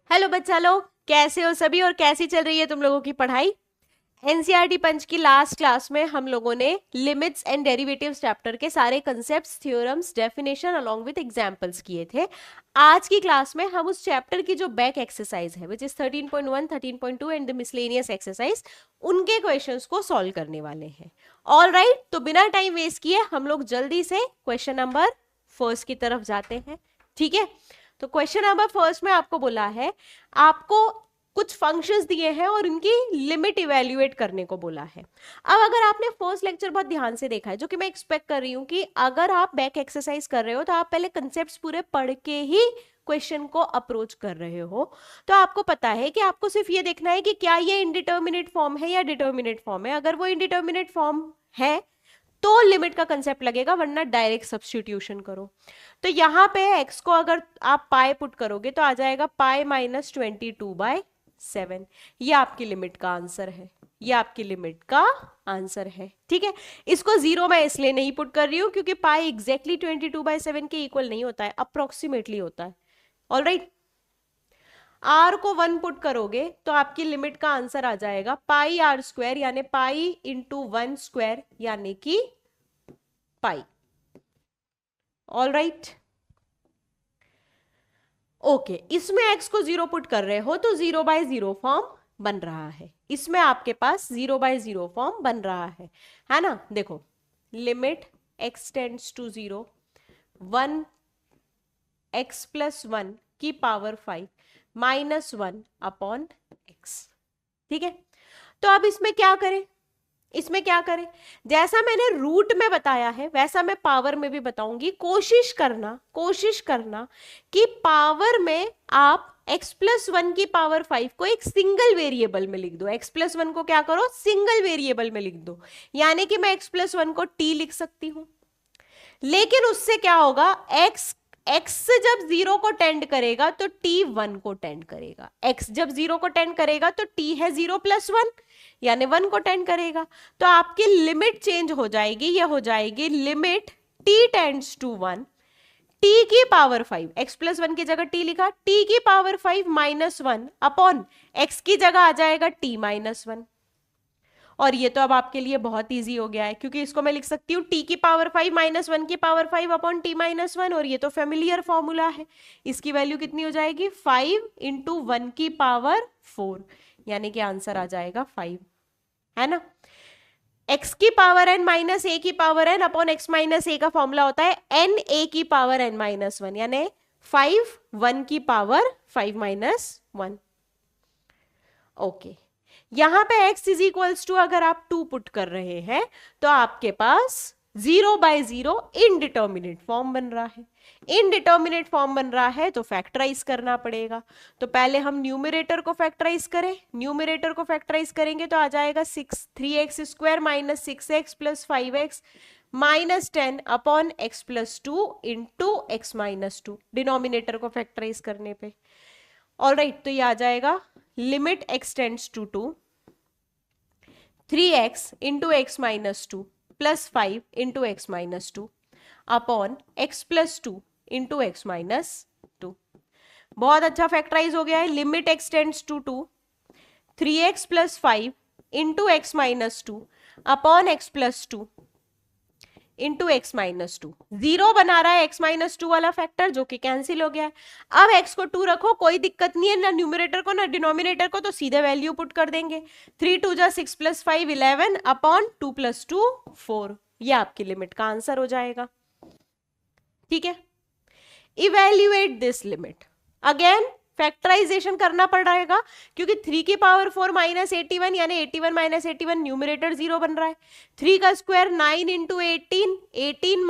Hello बच्चा लोग, कैसे हो सभी और कैसी चल रही है तुम लोगों की पढ़ाई। एनसीईआरटी पंच की लास्ट क्लास में हम लोगों ने लिमिट्स एंड डेरिवेटिव्स चैप्टर के सारे concepts, theorems, definition along with examples किए थे। आज की क्लास में हम उस चैप्टर की जो बैक एक्सरसाइज है which is 13.1, 13.2 and the miscellaneous exercise, उनके क्वेश्चंस को सॉल्व करने वाले हैं। ऑल राइट, तो बिना टाइम वेस्ट किए हम लोग जल्दी से क्वेश्चन नंबर फर्स्ट की तरफ जाते हैं। ठीक है, तो क्वेश्चन नंबर फर्स्ट में आपको बोला है, आपको कुछ फंक्शंस दिए हैं और उनकी लिमिट इवेल्युएट करने को बोला है। अब अगर आपने फर्स्ट लेक्चर बहुत ध्यान से देखा है, जो कि मैं एक्सपेक्ट कर रही हूं कि अगर आप बैक एक्सरसाइज कर रहे हो तो आप पहले कंसेप्ट्स पूरे पढ़ के ही क्वेश्चन को अप्रोच कर रहे हो, तो आपको पता है कि आपको सिर्फ ये देखना है कि क्या ये इनडिटर्मिनेट फॉर्म है या डिटर्मिनेट फॉर्म है। अगर वो इनडिटर्मिनेट फॉर्म है तो लिमिट का कंसेप्ट लगेगा, वरना डायरेक्ट सब्स्टिट्यूशन करो। तो यहां पे x को अगर आप पाई पुट करोगे तो आ जाएगा पाई -22/7। ये आपकी लिमिट का आंसर है, ये आपकी लिमिट का आंसर है। ठीक है, इसको जीरो मैं इसलिए नहीं पुट कर रही हूं क्योंकि पाई एग्जैक्टली 22/7 के इक्वल नहीं होता है, अप्रोक्सीमेटली होता है। ऑल राइट, आर को 1 पुट करोगे तो आपकी लिमिट का आंसर आ जाएगा पाई आर स्क्वायर, यानी पाई इंटू 1 स्क्वायर, यानी कि पाई। ऑल राइट, ओके, इसमें x को 0 पुट कर रहे हो तो 0/0 फॉर्म बन रहा है। इसमें आपके पास 0/0 फॉर्म बन रहा है ना। देखो, limit x tends to 0, 1 x + 1 की पावर 5 -1 अपॉन x। ठीक है, तो अब इसमें क्या करें, इसमें क्या करें, जैसा मैंने रूट में बताया है वैसा मैं पावर में भी बताऊंगी। कोशिश करना कि पावर में आप x + 1 की पावर 5 को एक सिंगल वेरिएबल में लिख दो। x + 1 को क्या करो, सिंगल वेरिएबल में लिख दो, यानी कि मैं x + 1 को t लिख सकती हूं। लेकिन उससे क्या होगा, x जब 0 को टेंड करेगा तो t 1 को टेंड करेगा। x जब 0 को टेंड करेगा तो t है 0 + 1, यानी 1 को टेंड करेगा। तो आपकी लिमिट चेंज हो जाएगी, ये हो जाएगी limit t tends to 1, t की पावर 5, x + 1 की जगह t लिखा, t की पावर 5 -1 अपॉन x की जगह आ जाएगा t -1। और ये तो अब आपके लिए बहुत इजी हो गया है, क्योंकि इसको मैं लिख सकती हूँ t की पावर 5 -1 की पावर 5 अपॉन t -1, और ये तो फेमिलियर फॉर्मूला है। इसकी वैल्यू कितनी हो जाएगी, 5 इंटू 1 की पावर 4, यानी कि आंसर आ जाएगा 5, है ना। x की पावर n माइनस a की power n upon x minus a का फॉर्मूला होता है n a की पावर n -1, यानी 5 1 की पावर 5 -1। ओके, यहां पे x इज इक्वल्स टू अगर आप 2 पुट कर रहे हैं तो आपके पास 0/0 इनडिटर्मिनेट फॉर्म बन रहा है। इनडिटर्मिनेट फॉर्म बन रहा है तो फैक्टराइज करना पड़ेगा। तो पहले हम न्यूमरेटर को फैक्टराइज करें, न्यूमरेटर को फैक्टराइज करेंगे तो आ जाएगा 3x² - 6x + 5x -10 upon x + 2 into x -2, denominator को फैक्टराइज करने पे। ऑल राइट, तो ये आ जाएगा limit x tends to 2, 3x into x -2 plus 5 into x -2 upon x + 2 into x -2। बहुत अच्छा फैक्टराइज हो गया है। Limit x tends to 2, 3x + 5 into x -2 upon x + 2 into x -2। 0 बना रहा है x -2 वाला फैक्टर, जो कि कैंसिल हो गया है। अब x को 2 रखो, कोई दिक्कत नहीं है, ना न्यूमरेटर को ना डिनोमिनेटर को, तो सीधे वैल्यू पुट कर देंगे। 3 2 जा 6 + 5 11 अपॉन 2 + 2 4, ये आपकी लिमिट का आंसर हो जाएगा। ठीक है, evaluate this limit. Again factorization करना पड़ेगा, क्योंकि 3 की पावर 4 -81, यानी 81 - 81 न्यूमरेटर 0 बन रहा है। 3 का स्क्वायर 9 इंटू 18, 18 -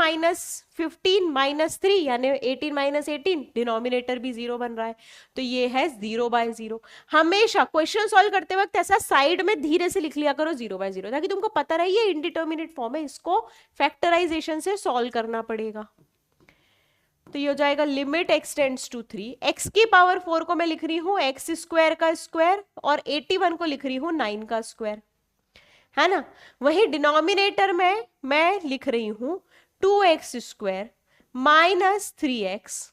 15 - 3, यानी 18 - 18, डिनोमिनेटर भी 0 बन रहा है। तो ये है 0/0। हमेशा क्वेश्चन सॉल्व करते वक्त ऐसा साइड में धीरे से लिख लिया करो 0/0, ताकि तुमको पता रहे ये इनडिटर्मिनेट फॉर्म है, इसको फैक्टराइजेशन से सॉल्व करना पड़ेगा। तो ये हो जाएगा limit x tends to 3, x की पावर 4 को मैं लिख रही हूं x² का स्क्वायर, और 81 को लिख रही हूं 9 का स्क्वायर, है ना। वही डिनोमिनेटर में मैं लिख रही हूं 2x² - 3x,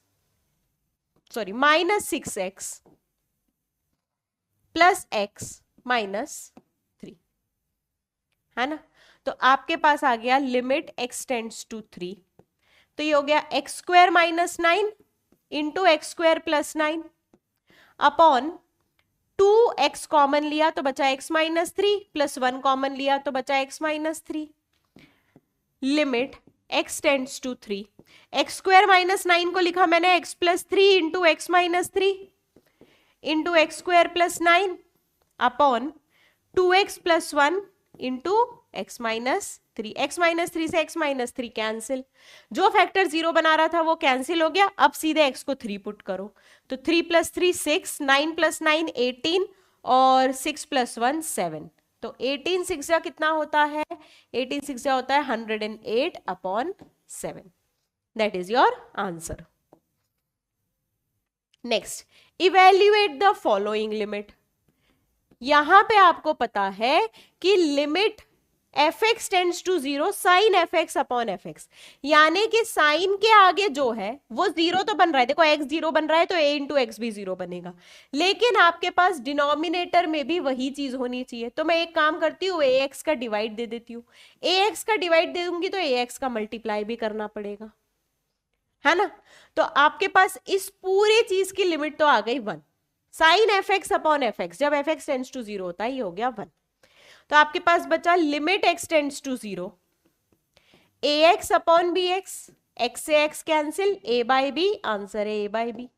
sorry -6x plus x minus 3, है ना। तो आपके पास आ गया लिमिट x टेंड्स टू 3, तो ये हो गया x square minus 9 into x square plus 9 upon 2x common लिया तो बचा x माइनस 3 प्लस 1 कॉमन लिया तो बचा x minus 3, limit x tends to 3, x square minus 9 को लिखा मैंने x plus 3 into x minus 3 into x square plus 9 upon 2x plus 1 into x minus 3, x minus 3 से एक्स माइनस 3 कैंसिल, जो factor 0 बना रहा था वो कैंसिल हो गया। अब सीधे x को 3 पुट करो, तो 3 प्लस 3 6, 9 प्लस 9 18 और 6 प्लस 1 7, तो 18 6 जा कितना होता है, 18 6 जा होता है 108 upon 7, that is your answer. Next, evaluate the following limit. यहां पे आपको पता है कि limit f x tends to 0 sine f x upon f x, यानी कि साइन के आगे जो है वो 0 तो बन रहा है, देखो x 0 बन रहा है तो a इंटू एक्स भी 0 बनेगा, लेकिन आपके पास डिनोमिनेटर में भी वही चीज होनी चाहिए। तो मैं एक काम करती हूँ, ax का डिवाइड दे देती हूँ, ax का डिवाइड दे दूंगी तो ax का मल्टीप्लाई भी करना पड़ेगा, है ना। तो आपके पास इस पूरी चीज की लिमिट तो आ गई 1, sine f x upon f x, जब एफ एक्स टेंड्स टू 0 होता है ये हो गया 1। तो आपके पास बचा limit x tends to 0, ax upon B x, x से x cancel, a by B, answer है a बाई बी,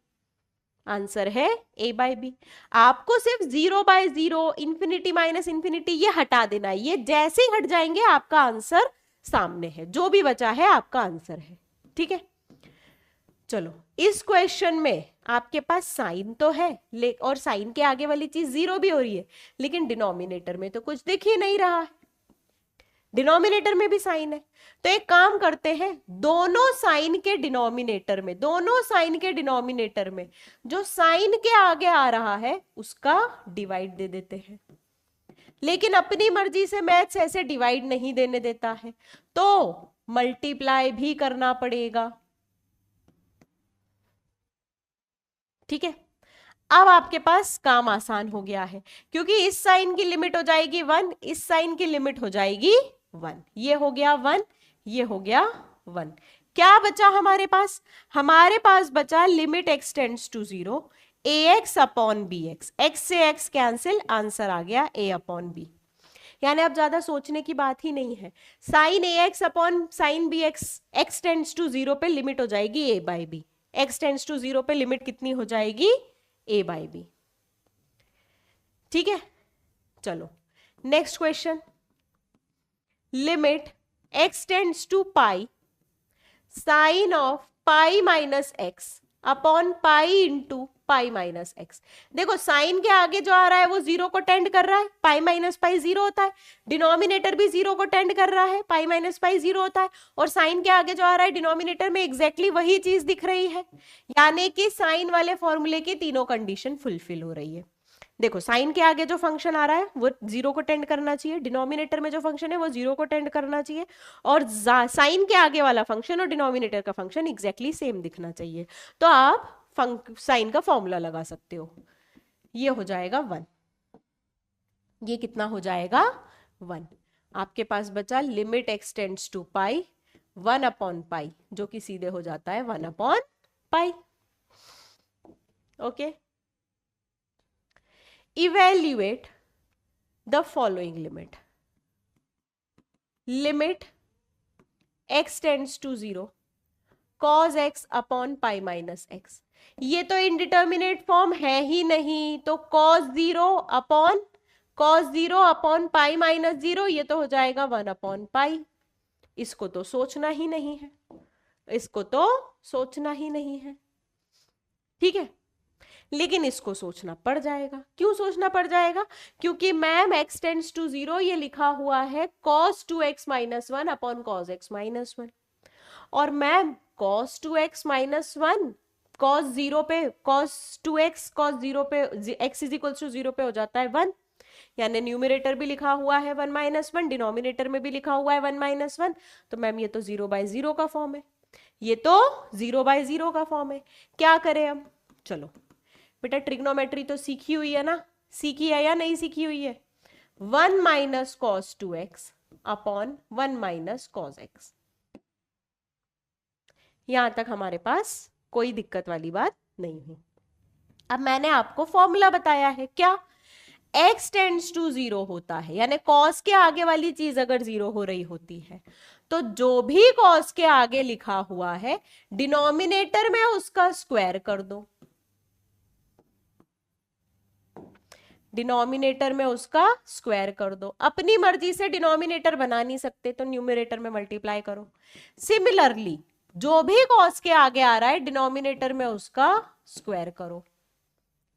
आंसर है a बाई बी। आपको सिर्फ 0 बाई 0, इंफिनिटी माइनस इंफिनिटी ये हटा देना है, ये जैसे ही हट जाएंगे आपका आंसर सामने है, जो भी बचा है आपका आंसर है, ठीक है। चलो, इस क्वेश्चन में आपके पास साइन तो है और साइन के आगे वाली चीज 0 भी हो रही है, लेकिन डिनोमिनेटर में तो कुछ दिख ही नहीं रहा है, डिनोमिनेटर में भी साइन है। तो एक काम करते हैं, दोनों साइन के डिनोमिनेटर में जो साइन के आगे आ रहा है उसका डिवाइड दे देते हैं, लेकिन अपनी मर्जी से मैथ्स ऐसे डिवाइड नहीं देने देता है, तो मल्टीप्लाई भी करना पड़ेगा, ठीक है। अब आपके पास काम आसान हो गया है, क्योंकि इस साइन की लिमिट हो जाएगी 1, इस साइन की लिमिट हो जाएगी 1, ये हो गया 1, ये हो गया 1। क्या बचा हमारे पास? हमारे पास बचा limit x tends to 0, ax upon B x, x से एक्स कैंसिल, आंसर आ गया a अपॉन बी। यानी अब ज्यादा सोचने की बात ही नहीं है, sine ax upon sine b x, x tends to 0 पे लिमिट हो जाएगी a by b, x tends to 0 पे लिमिट कितनी हो जाएगी, a बाई बी, ठीक है। चलो next question, limit x tends to pi sine of pi minus x upon pi into pi minus x. देखो साइन के आगे जो आ रहा है वो 0 को टेंड कर रहा है, पाई माइनस पाई 0 होता है, डिनोमिनेटर भी 0 को टेंड कर रहा है, पाई माइनस पाई 0 होता है, और साइन के आगे जो आ रहा है डिनोमिनेटर में एग्जैक्टली वही चीज दिख रही है, यानी कि साइन वाले फॉर्मूले की तीनों कंडीशन फुलफिल हो रही है। देखो साइन के आगे जो फंक्शन आ रहा है वो 0 को टेंड करना चाहिए, डिनोमिनेटर में जो फंक्शन है वो 0 को टेंड करना चाहिए, और साइन के आगे वाला फंक्शन और डिनोमिनेटर का फंक्शन एग्जैक्टली सेम दिखना चाहिए, तो आप साइन का फॉर्मूला लगा सकते हो। ये हो जाएगा 1, ये कितना हो जाएगा 1। आपके पास बचा limit x tends to pi 1 upon pi, जो कि सीधे हो जाता है 1 upon pi, okay. Evaluate the following limit, limit x tends to 0 cos x upon pi minus x, ये तो इनडिटर्मिनेट फॉर्म है ही नहीं, तो cos 0 अपॉन पाई माइनस 0, ये तो हो जाएगा 1 अपॉन पाई। इसको तो सोचना ही नहीं है, इसको तो सोचना ही नहीं है, ठीक है, लेकिन इसको सोचना पड़ जाएगा। क्यों सोचना पड़ जाएगा? क्योंकि मैम x टेंड्स टू 0 ये लिखा हुआ है cos 2x minus 1 upon cos x minus 1, और ma'am cos 2x minus 1 cos 0 पे cos 2x cos 0 पे x इज इक्वल्स टू 0 पे हो जाता है 1, यानी न्यूमरेटर भी लिखा हुआ है 1 माइनस 1, डिनोमिनेटर में भी लिखा हुआ है 1 माइनस 1, तो मैम ये तो 0 बाई 0 का फॉर्म है, ये तो 0 बाई 0 का फॉर्म है। क्या करें हम? चलो बेटा ट्रिग्नोमेट्री तो सीखी हुई है ना, सीखी है या नहीं सीखी हुई है? 1 minus cos 2x upon 1 minus cos x। यहां तक हमारे पास कोई दिक्कत वाली बात नहीं है। अब मैंने आपको फॉर्मूला बताया है, क्या? x टेंड्स टू 0 होता है, यानी cos के आगे वाली चीज अगर 0 हो रही होती है तो जो भी cos के आगे लिखा हुआ है डिनोमिनेटर में उसका स्क्वायर कर दो, डिनोमिनेटर में उसका स्क्वायर कर दो। अपनी मर्जी से डिनोमिनेटर बना नहीं सकते तो न्यूमरेटर में मल्टीप्लाई करो। सिमिलरली जो भी cos के आगे आ रहा है डिनोमिनेटर में उसका स्क्वायर करो,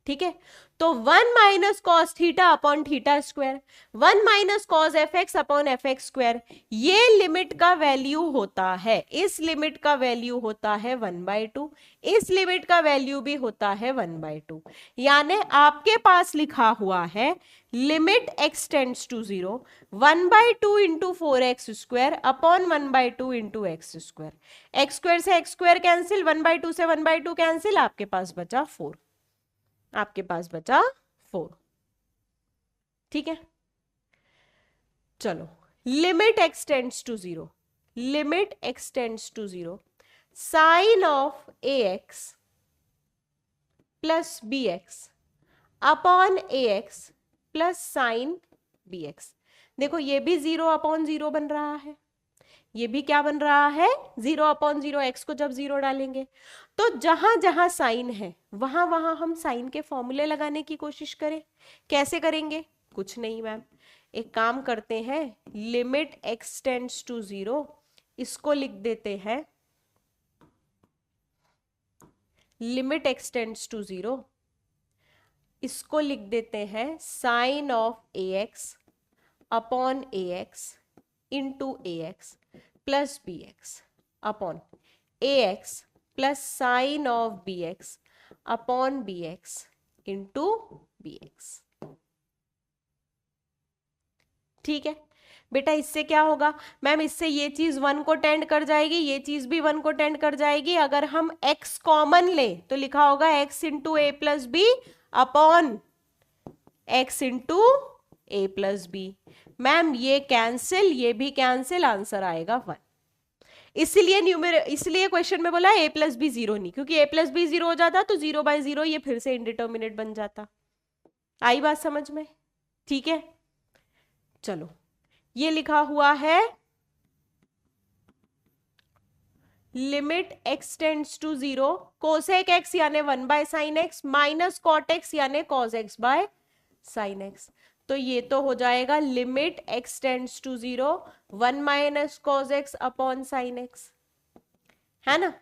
ठीक है? तो 1 minus cos theta upon theta square, 1 minus cos F x upon f x square, ये लिमिट का वैल्यू होता है, इस लिमिट का वैल्यू होता है 1/2, इस लिमिट का वैल्यू भी होता है 1/2। यानी आपके पास लिखा हुआ है limit x tends to 0 1/2 into 4x square upon 1/2 into x square. X square से एक्स स्क्वायर कैंसिल, 1/2 से 1/2 कैंसिल, आपके पास बचा 4, आपके पास बचा 4, ठीक है? चलो, limit x tends to 0, limit x tends to 0 sine of ax plus bx upon ax plus sine bx। देखो ये भी 0 अपॉन 0 बन रहा है, ये भी क्या बन रहा है? 0 अपॉन 0। एक्स को जब 0 डालेंगे तो जहां जहां साइन है वहां वहां हम साइन के फॉर्मूले लगाने की कोशिश करें। कैसे करेंगे? कुछ नहीं मैम, एक काम करते हैं, लिमिट x टेंड्स टू 0 इसको लिख देते हैं, लिमिट x टेंड्स टू 0 इसको लिख देते हैं sine of ax upon ax into ax plus bx upon ax plus sine of bx upon bx into bx। ठीक है बेटा, इससे क्या होगा मैम? इससे ये चीज 1 को टेंड कर जाएगी, ये चीज भी 1 को टेंड कर जाएगी। अगर हम x कॉमन ले तो लिखा होगा x into A plus B upon x into A plus B. Ma'am ये कैंसिल, ये भी कैंसिल, आंसर आएगा 1। इसलिए क्वेश्चन में बोला a प्लस बी 0 नहीं, क्योंकि a प्लस बी 0 हो जाता तो 0/0 ये फिर से इंडिटर्मिनेट बन जाता। आई बात समझ में? ठीक है, चलो ये लिखा हुआ है limit x tends to 0 cosec x यानी 1/sin x minus cot x यानी cos x by sin x। तो ये तो हो जाएगा limit x tends to 0 1 minus cos x upon sine x, है ना?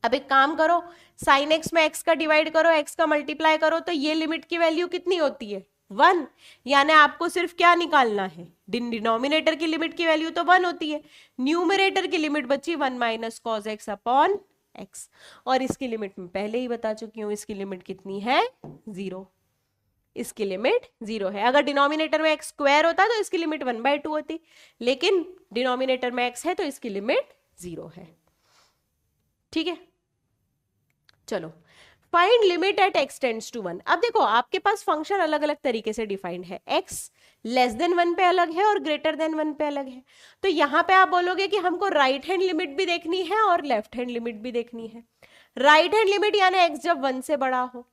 अब एक काम करो, साइन x में x का डिवाइड करो, x का मल्टीप्लाई करो, तो ये लिमिट की वैल्यू कितनी होती है? 1। यानी आपको सिर्फ क्या निकालना है? डिनोमिनेटर की लिमिट की वैल्यू तो 1 होती है, न्यूमरेटर की लिमिट बची 1 minus cos x upon x। और इसकी लिमिट मैं पहले ही बता चुकी हूं, इसकी लिमिट कितनी है? 0। इसकी लिमिट 0 है। अगर डिनोमिनेटर में x स्क्वायर होता तो इसकी लिमिट 1/2 होती, लेकिन डिनोमिनेटर में x है तो इसकी लिमिट 0 है। ठीक है, चलो find limit at x tends to 1। अब देखो आपके पास फंक्शन अलग अलग तरीके से डिफाइंड है, x लेस देन 1 पे अलग है और ग्रेटर देन 1 पे अलग है। तो यहां पे आप बोलोगे कि हमको राइट हैंड लिमिट भी देखनी है और लेफ्ट हैंड लिमिट भी देखनी है। राइट हैंड लिमिट यानी x जब 1 से बड़ा हो,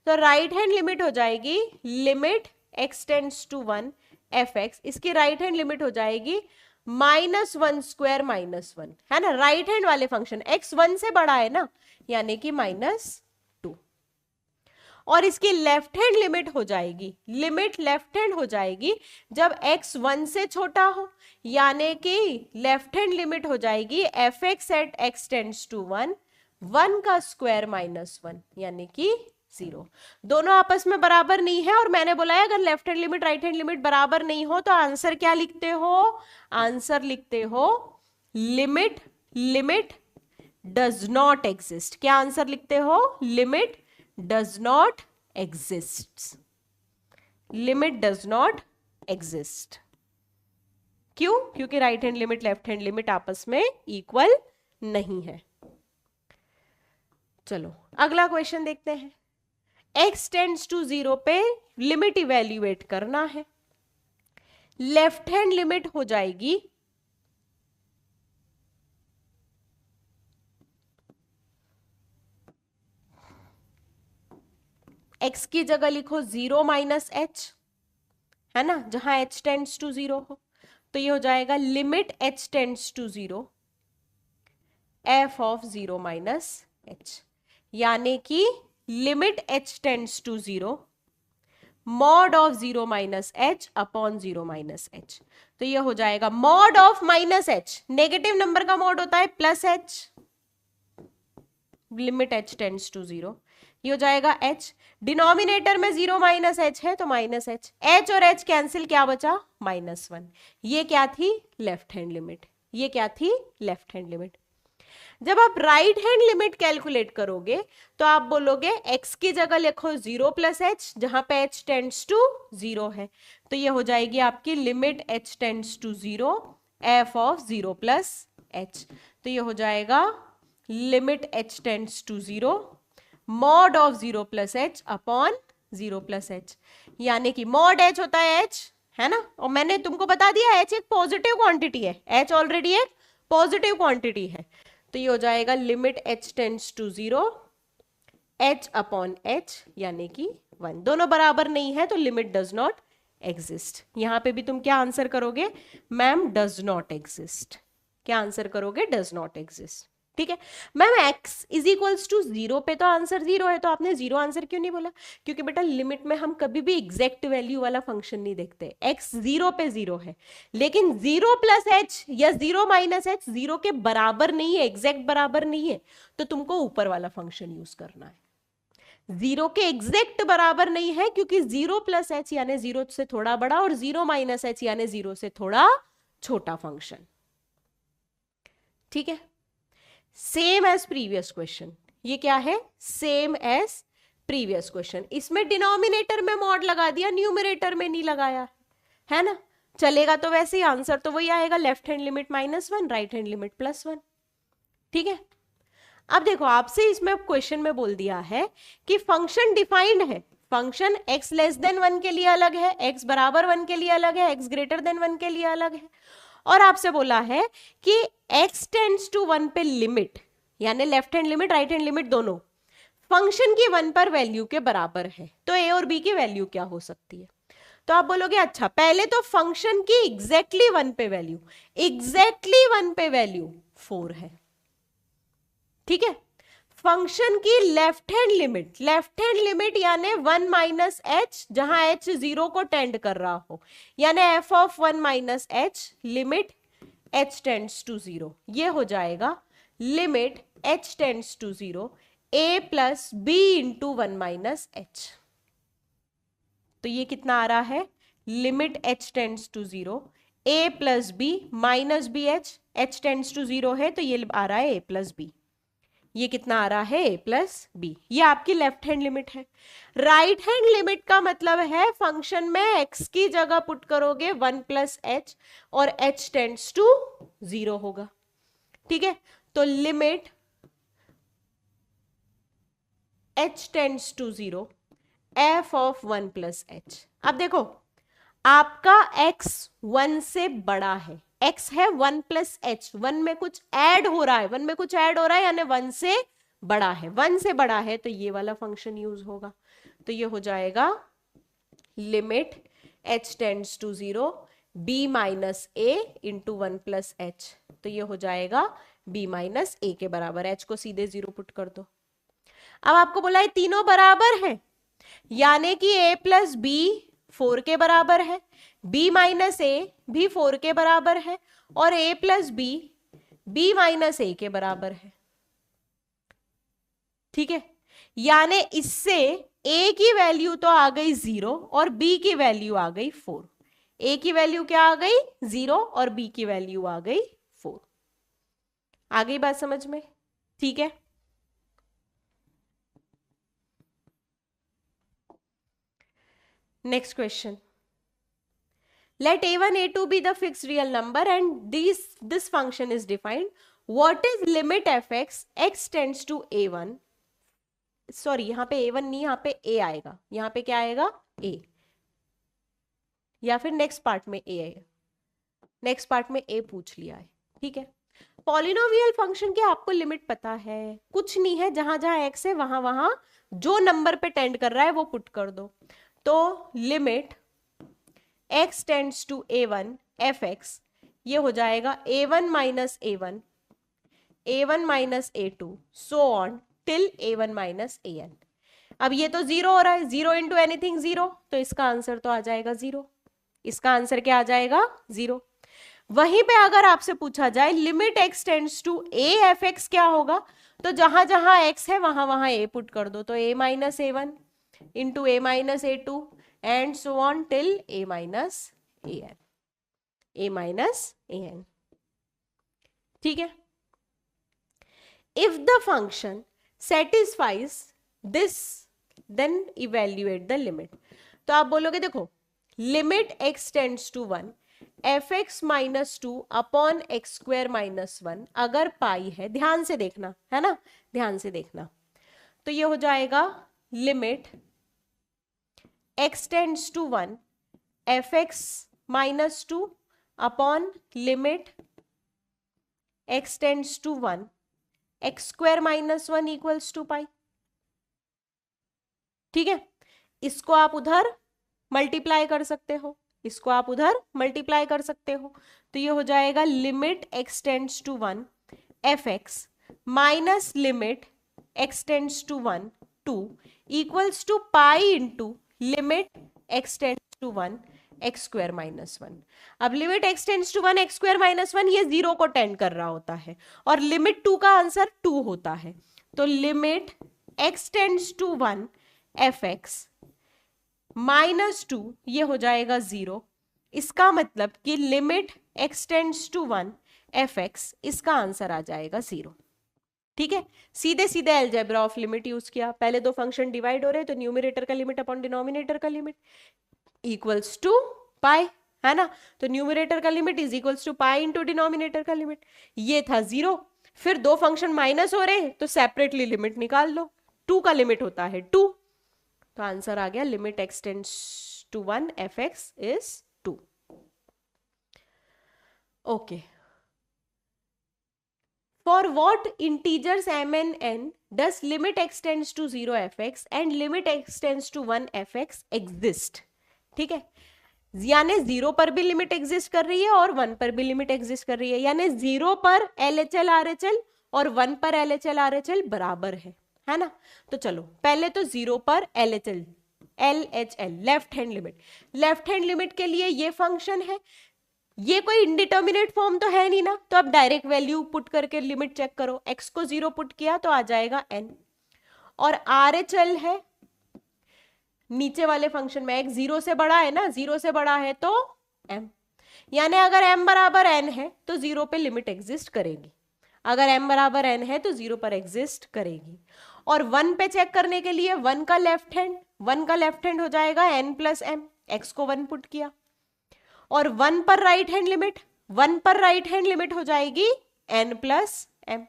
तो राइट हैंड लिमिट हो जाएगी limit x tends to 1 fx, इसकी राइट हैंड लिमिट हो जाएगी -1 स्क्वायर -1, है ना? राइट हैंड वाले फंक्शन x 1 से बड़ा है ना, यानी कि -2। और इसकी लेफ्ट हैंड लिमिट हो जाएगी, लिमिट लेफ्ट हैंड हो जाएगी जब x 1 से छोटा हो, यानी कि लेफ्ट हैंड लिमिट हो जाएगी fx at x tends to 1 1 का स्क्वायर -1, यानी कि 0। दोनों आपस में बराबर नहीं है, और मैंने बोला है अगर left hand limit right hand limit बराबर नहीं हो तो आंसर क्या लिखते हो? आंसर लिखते हो लिमिट डज नॉट एग्जिस्ट। क्या आंसर लिखते हो? Limit does not exist, limit does not exist. क्यों? क्योंकि right hand limit left hand limit आपस में इक्वल नहीं है। चलो अगला क्वेश्चन देखते हैं। x टेंड्स टू 0 पे लिमिट इवेल्युएट करना है। लेफ्ट हैंड लिमिट हो जाएगी x की जगह लिखो 0 माइनस एच, है ना, जहां h टेंड्स टू 0 हो। तो ये हो जाएगा limit h tends to 0 f of 0 minus h, यानी कि limit h tends to 0 mod of 0 minus h upon 0 minus h. तो ये हो जाएगा mod of minus h, negative number का मॉड होता है plus h, limit h tends to 0। ये हो जाएगा h, डिनोमिनेटर में 0 माइनस एच है तो माइनस एच, h और h कैंसिल, क्या बचा -1। ये क्या थी लेफ्ट हैंड लिमिट, ये क्या थी लेफ्ट हैंड लिमिट। जब आप राइट हैंड लिमिट कैलकुलेट करोगे तो आप बोलोगे x की जगह लिखो 0 प्लस एच, जहां पे h टेंड्स टू 0 है। तो ये हो जाएगी आपकी limit h tends to 0 f of 0 plus h. तो ये हो जाएगा limit h tends to 0 mod of 0 plus h upon 0 plus h, यानी कि मॉड h होता है h, है ना, और मैंने तुमको बता दिया h एक पॉजिटिव क्वांटिटी है, h ऑलरेडी एक पॉजिटिव क्वांटिटी है। तो ये हो जाएगा limit h tends to 0 h upon h, यानी कि 1। दोनों बराबर नहीं है तो लिमिट डज नॉट एग्जिस्ट। यहां पे भी तुम क्या आंसर करोगे मैम, डज नॉट एग्जिस्ट। क्या आंसर करोगे, डज नॉट एग्जिस्ट। ठीक है ma'am, x is equals to 0 पे तो आंसर 0 है, तो आपने 0 आंसर क्यों नहीं बोला? क्योंकि बेटा लिमिट में हम कभी भी एग्जैक्ट वैल्यू वाला फंक्शन नहीं देखते। x 0 पे 0 है, लेकिन 0 प्लस h या 0 माइनस h 0 के बराबर नहीं है, एग्जैक्ट बराबर नहीं है, तो तुमको ऊपर वाला फंक्शन यूज करना है। 0 के एग्जैक्ट बराबर नहीं है क्योंकि 0 प्लस h यानी 0 से थोड़ा बड़ा और 0 माइनस h यानी 0 से थोड़ा छोटा फंक्शन। ठीक है, सेम एज प्रीवियस क्वेश्चन। ये क्या है, सेम एज प्रीवियस क्वेश्चन। इसमें डिनोमिनेटर में मॉड लगा दिया, न्यूमरेटर में नहीं लगाया, है ना, चलेगा तो वैसे ही आंसर तो वही आएगा, left hand limit -1 right hand limit +1। ठीक है, अब देखो आपसे इसमें क्वेश्चन में बोल दिया है कि फंक्शन डिफाइंड है, फंक्शन x लेस देन 1 के लिए अलग है, x बराबर 1 के लिए अलग है, x ग्रेटर देन 1 के लिए अलग है, और आपसे बोला है कि x टेंड्स टू 1 पे लिमिट, यानी left hand limit right hand limit दोनों फंक्शन की 1 पर वैल्यू के बराबर है, तो a और b की वैल्यू क्या हो सकती है? तो आप बोलोगे अच्छा पहले तो फंक्शन की एग्जैक्टली 1 पे वैल्यू, एग्जैक्टली 1 पे वैल्यू 4 है। ठीक है, फंक्शन की लेफ्ट हैंड लिमिट यानी 1 माइनस एच, जहां h 0 को टेंड कर रहा हो, यानी f of 1 minus h limit h tends to 0। ये हो जाएगा limit h tends to 0 a plus b into 1 minus h. तो ये कितना आ रहा है, limit h tends to 0 a plus b minus b h tends to 0 है तो ये आ रहा है a प्लस b। ये कितना आ रहा है, a प्लस बी। ये आपकी लेफ्ट हैंड लिमिट है। राइट हैंड लिमिट का मतलब है फंक्शन में x की जगह पुट करोगे 1 प्लस एच और h टेंड्स टू 0 होगा। ठीक है, तो limit h tends to 0 f of 1 plus h. अब देखो आपका x 1 से बड़ा है, x है 1 प्लस एच, 1 में कुछ ऐड हो रहा है, 1 में कुछ ऐड हो रहा है यानी 1 से बड़ा है, 1 से बड़ा है तो ये वाला फंक्शन यूज होगा। तो ये हो जाएगा limit h tends to 0 b minus a into 1 plus h. तो ये हो जाएगा b माइनस a के बराबर, h को सीधे 0 पुट कर दो। अब आपको बोला है तीनों बराबर है, यानी कि a प्लस b 4 के बराबर है, b माइनस a भी 4 के बराबर है, और a plus b minus a के बराबर है। ठीक है, यानी इससे a की वैल्यू तो आ गई 0 और b की वैल्यू आ गई 4। a की वैल्यू क्या आ गई 0 और b की वैल्यू आ गई 4। आ गई बात समझ में? ठीक है, next question. Let a1 a2 be the fixed real number and this function is defined. What is limit fx x tends to a1 sorry यहाँ पे A1 नहीं, यहाँ पे A आएगा, यहाँ पे क्या आएगा A, या फिर नेक्स्ट पार्ट में A आएगा, नेक्स्ट पार्ट में A पूछ लिया है, ठीक है। पॉलिनोमियल फंक्शन की आपको लिमिट पता है, कुछ नहीं है, जहां जहां x है वहां वहां जो नंबर पे टेंड कर रहा है वो पुट कर दो। तो limit x tends to a1 fx, ये हो जाएगा a1 minus a1, a1 minus a2, so on till a1 minus an। अब ये तो जीरो हो रहा है, जीरो इंटू एनीथिंग जीरो, तो इसका आंसर तो आ जाएगा जीरो, इसका आंसर क्या आ जाएगा जीरो। वहीं पे अगर आपसे पूछा जाए limit x tends to a f x क्या होगा, तो जहां जहां x है वहां वहां a पुट कर दो, तो a minus a one into a minus a two and so on till a minus a n, a minus a n, ठीक है। If the function satisfies this then evaluate the limit. तो आप बोलोगे देखो limit x tends to one F x minus two upon x square minus one अगर pi है, ध्यान से देखना है ना, ध्यान से देखना, तो ये हो जाएगा limit x tends to one F x minus two upon limit x tends to one X square minus one equals to pi, ठीक है। इसको आप उधर मल्टीप्लाई कर सकते हो, इसको आप उधर मल्टीप्लाई कर सकते हो, तो ये हो जाएगा limit x tends to one F x minus limit x tends to one two equals to pi into limit x tends to one X square minus one. अब limit x tends to one X square minus one ये zero को tend कर रहा होता है और limit two का answer two होता है, तो limit x tends to one F x minus two ये हो जाएगा जीरो। इसका मतलब कि limit x tends to one F x, इसका आंसर आ जाएगा जीरो, ठीक है। सीधे सीधे अलजेब्रा ऑफ लिमिट यूज किया, पहले दो फंक्शन डिवाइड हो रहे तो न्यूमरेटर का लिमिट अपॉन डिनोमिनेटर का लिमिट इक्वल्स टू पाई, है ना, तो न्यूमरेटर का limit is equals to pi into denominator का लिमिट, ये था जीरो। फिर दो फंक्शन माइनस हो रहे तो सेपरेटली लिमिट निकाल लो, टू का लिमिट होता है टू, तो आंसर आ गया limit x tends to one F x is two. Okay, for what integers m and n does limit x tends to 0 fx and limit x tends to 1 fx exist, ठीक है। यानी zero पर भी limit exist कर रही है और one पर भी लिमिट एग्जिस्ट कर रही है, यानी जीरो पर LHL RHL और वन पर LHL RHL बराबर है ना। तो चलो पहले तो जीरो पर LHL left hand limit, left hand limit के लिए ये फंक्शन है, ये कोई इंडिटर्मिनेट फॉर्म तो है नहीं ना, तो अब डायरेक्ट वैल्यू पुट करके लिमिट चेक करो, x को जीरो पुट किया तो आ जाएगा n, और RHL है नीचे वाले फंक्शन में, x जीरो से बड़ा है ना, जीरो से बड़ा है तो m, यानी अगर m बराबर n है तो जीरो पे लिमिट एग्जिस्ट करेगी, अगर m बराबर n है तो जीरो पर एग्जिस्ट करेगी। और वन पे चेक करने के लिए वन का लेफ्ट हैंड हो जाएगा n प्लस m, x को वन पुट किया, और वन पर राइट हैंड लिमिट हो जाएगी n प्लस m।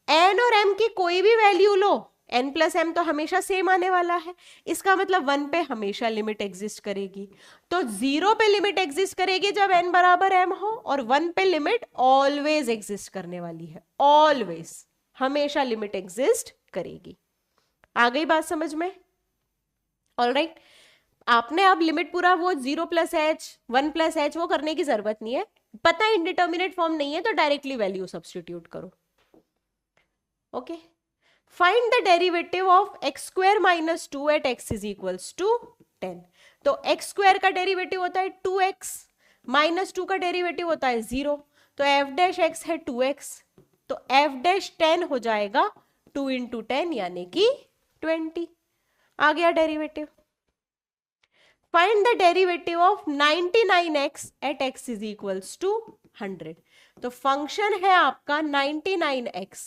n और m की कोई भी वैल्यू लो, n प्लस m तो हमेशा सेम आने वाला है, इसका मतलब वन पे हमेशा लिमिट एग्जिस्ट करेगी, तो जीरो पे लिमिट एग्जिस्ट करेगी जब n बराबर m हो, और वन पे लिमिट ऑलवेज एग्जिस्ट करने वाली है, ऑलवेज हमेशा लिमिट एग्जिस्ट करेगी। आ गई बात समझ में? ऑलराइट, आपने अब लिमिट पूरा वो zero plus H one plus H वो करने की जरूरत नहीं है, पता है इंडिटर्मिनेट फॉर्म नहीं है तो डायरेक्टली वैल्यू सब्स्टिट्यूट करो। Okay, find the derivative of x square minus two at x is equals to 10। तो एक्स स्क्वायर का डेरिवेटिव होता है 2x, माइनस टू का डेरिवेटिव होता है 0, तो एफ डैश एक्स है 2x, तो एफ डैश 10 हो जाएगा 2 इंटू 10 यानी कि 20, आ गया derivative. Find the derivative of 99x at x is equals to 100। तो फंक्शन है आपका 99x,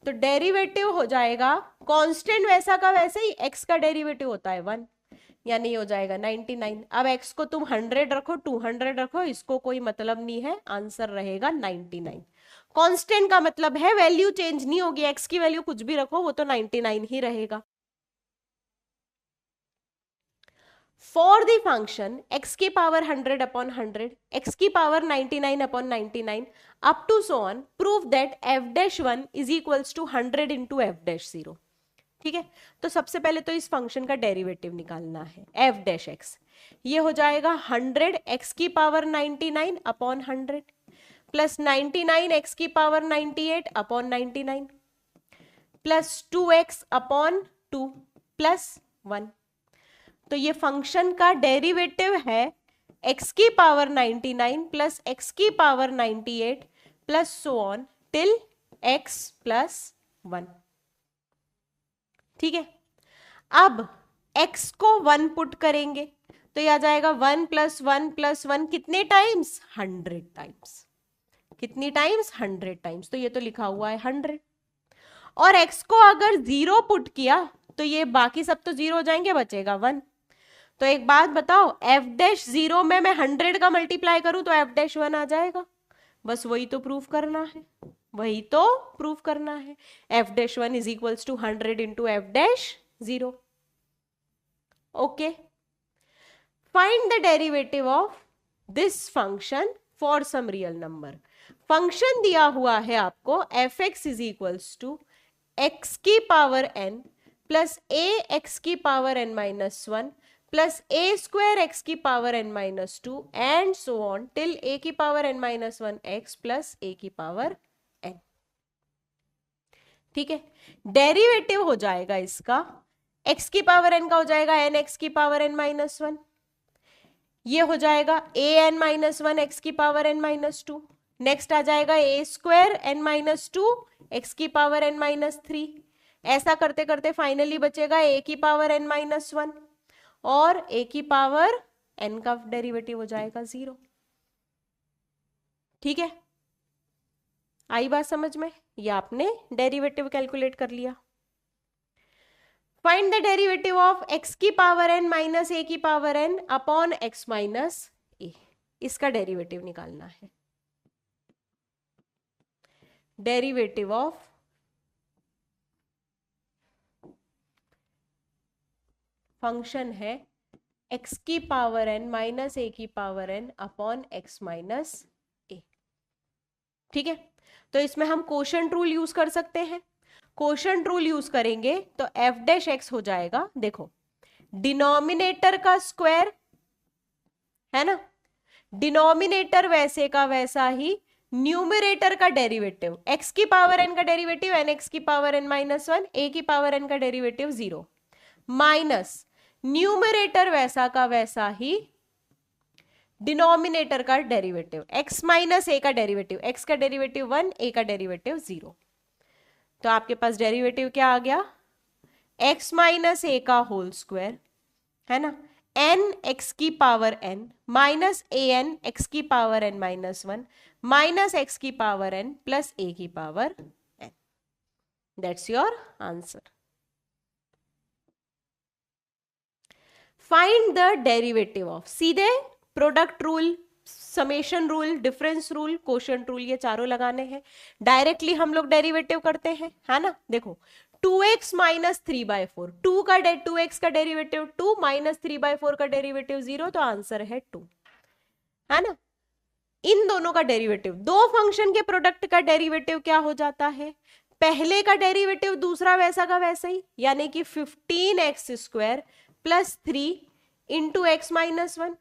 तो डेरिवेटिव हो जाएगा कांस्टेंट वैसा का वैसे ही, x का डेरिवेटिव होता है 1, यानी ये हो जाएगा 99। अब x को तुम 100 रखो 200 रखो, इसको कोई मतलब नहीं है, आंसर रहेगा 99। कांस्टेंट का मतलब है वैल्यू चेंज नहीं होगी, x की वैल्यू कुछ भी रखो वो तो 99 ही रहेगा। फॉर द फंक्शन x की पावर 100 अपॉन 100, x की power 99 upon 99 up to so on, prove that f'1 is equals to 100 into f'0। ठीक है, तो सबसे पहले तो इस फंक्शन का डेरिवेटिव निकालना है f'(x), ये हो जाएगा 100 x की पावर 99 अपॉन 100 प्लस 99 x की power 98 upon 99 plus 2x upon 2 plus 1। तो ये फंक्शन का डेरिवेटिव है x की पावर 99 प्लस x की power 98 plus so on till x plus 1। ठीक है, अब x को 1 पुट करेंगे तो यह आ जाएगा 1 प्लस 1 प्लस 1 कितने टाइम्स? 100 टाइम्स। कितनी टाइम्स? 100 टाइम्स। तो ये तो लिखा हुआ है 100। और x को अगर 0 पुट किया तो ये बाकी सब तो 0 हो जाएंगे, बचेगा 1। तो एक बात बताओ, f'0 में मैं 100 का मल्टीप्लाई करूं तो f'1 आ जाएगा। बस वही तो प्रूफ करना है, वही तो प्रूफ करना है। f'1 is equals to 100 into f'0। Okay, find the derivative of this function for some real number. Function दिया हुआ है आपको f(x) is equals to x की power n plus a x की power n-1 plus a square x की power n-2 and so on till a की power n-1 x plus a की power n। ठीक है, डेरिवेटिव हो जाएगा इसका x की पावर n का हो जाएगा n x की पावर n-1, ये हो जाएगा a n-1 x की पावर n-2। नेक्स्ट आ जाएगा a स्क्वायर n-2 x की पावर n-3। ऐसा करते करते फाइनली बचेगा a की पावर n-1 और a की पावर n का डेरिवेटिव हो जाएगा 0। ठीक है, आई बात समझ में? ये आपने डेरिवेटिव कैलकुलेट कर लिया। Find the derivative of x की पावर n माइनस a की power n upon x minus a, इसका डेरिवेटिव निकालना है। डेरिवेटिव ऑफ फंक्शन है x की पावर n माइनस a की power n upon x minus a। ठीक है, तो इसमें हम कोशेंट रूल यूज कर सकते हैं। कोशेंट रूल यूज करेंगे तो f'(x) हो जाएगा, देखो डिनोमिनेटर का स्क्वायर है ना, डिनोमिनेटर वैसे का वैसा ही न्यूमरेटर का डेरिवेटिव, x की पावर n का डेरिवेटिव n x की पावर n-1, a की पावर n का डेरिवेटिव 0 माइनस न्यूमरेटर वैसा का वैसा ही डिनोमिनेटर का डेरिवेटिव x माइनस a का डेरिवेटिव, x का डेरिवेटिव 1, a का डेरिवेटिव 0। तो आपके पास डेरिवेटिव क्या आ गया? x माइनस a का होल स्क्वायर है ना, n x की power n minus a n x की पावर n-1 माइनस x की पावर n प्लस a की power n। That's your answer. Find the derivative of, सीधे product rule, summation rule, difference rule, quotient rule, ये चारों लगाने हैं। Directly हम लोग डेरिवेटिव करते हैं, है ना। देखो 2x माइनस 3/4, 2x का डेरिवेटिव 2 माइनस 3/4 का डेरिवेटिव 0, तो आंसर है 2, है ना। इन दोनों का डेरिवेटिव, दो फंक्शन के प्रोडक्ट का डेरिवेटिव क्या हो जाता है? पहले का डेरिवेटिव दूसरा वैसा का वैसा ही, यानी कि 15x² plus 3 into x minus 1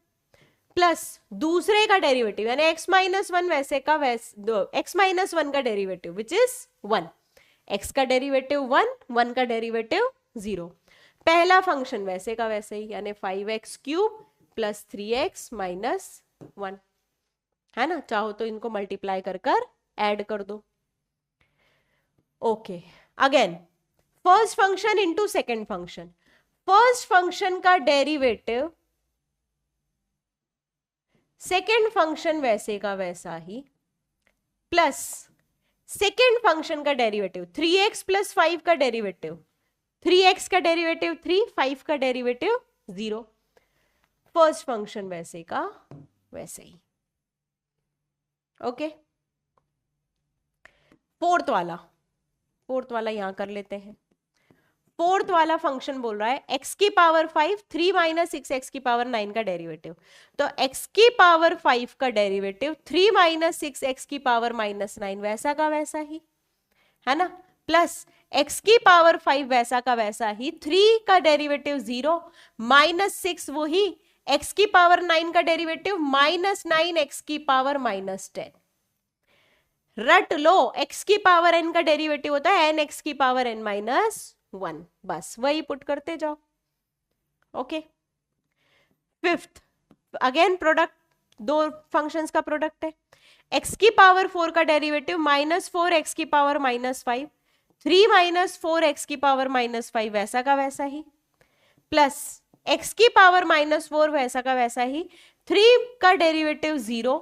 plus दूसरे का डेरिवेटिव यानी x माइनस 1 वैसे का वैसे, x माइनस 1 का डेरिवेटिव विच इज 1, x का डेरिवेटिव 1, 1 का डेरिवेटिव 0। पहला फंक्शन वैसे का वैसे ही, यानी 5x³ प्लस 3x माइनस 1, है ना। चाहो तो इनको मल्टीप्लाई कर कर ऐड कर दो। Okay, again first function into second function, first function का डेरिवेटिव सेकेंड फंक्शन वैसे का वैसा ही प्लस सेकेंड फंक्शन का डेरिवेटिव 3x प्लस 5 का डेरिवेटिव, 3x का डेरिवेटिव 3, 5 का डेरिवेटिव 0, फर्स्ट फंक्शन वैसे का वैसे ही। ओके, फोर्थ वाला यहां कर लेते हैं। फोर्थ वाला फंक्शन बोल रहा है x की पावर 5 3 माइनस 6 एक्स की पावर 9 का डेरिवेटिव। तो x की पावर 5 का डेरिवेटिव 3 माइनस 6 एक्स की पावर माइनस 9 वैसा का वैसा ही है ना, प्लस x की पावर 5 वैसा का वैसा ही, 3 का डेरिवेटिव 0 माइनस 6 वही x की पावर 9 का डेरिवेटिव माइनस 9 एक्स की पावर माइनस 10। रट लो, x की पावर n का डेरिवेटिव होता है n x की पावर n माइनस 1, बस वही पुट करते जाओ। ओके, फिफ्थ अगेन प्रोडक्ट, दो फंक्शंस का प्रोडक्ट है। x की पावर 4 का डेरिवेटिव माइनस 4 एक्स की पावर माइनस 5, 3 माइनस 4 एक्स की पावर माइनस 5 वैसा का वैसा ही, प्लस x की पावर माइनस 4 वैसा का वैसा ही, 3 का डेरिवेटिव 0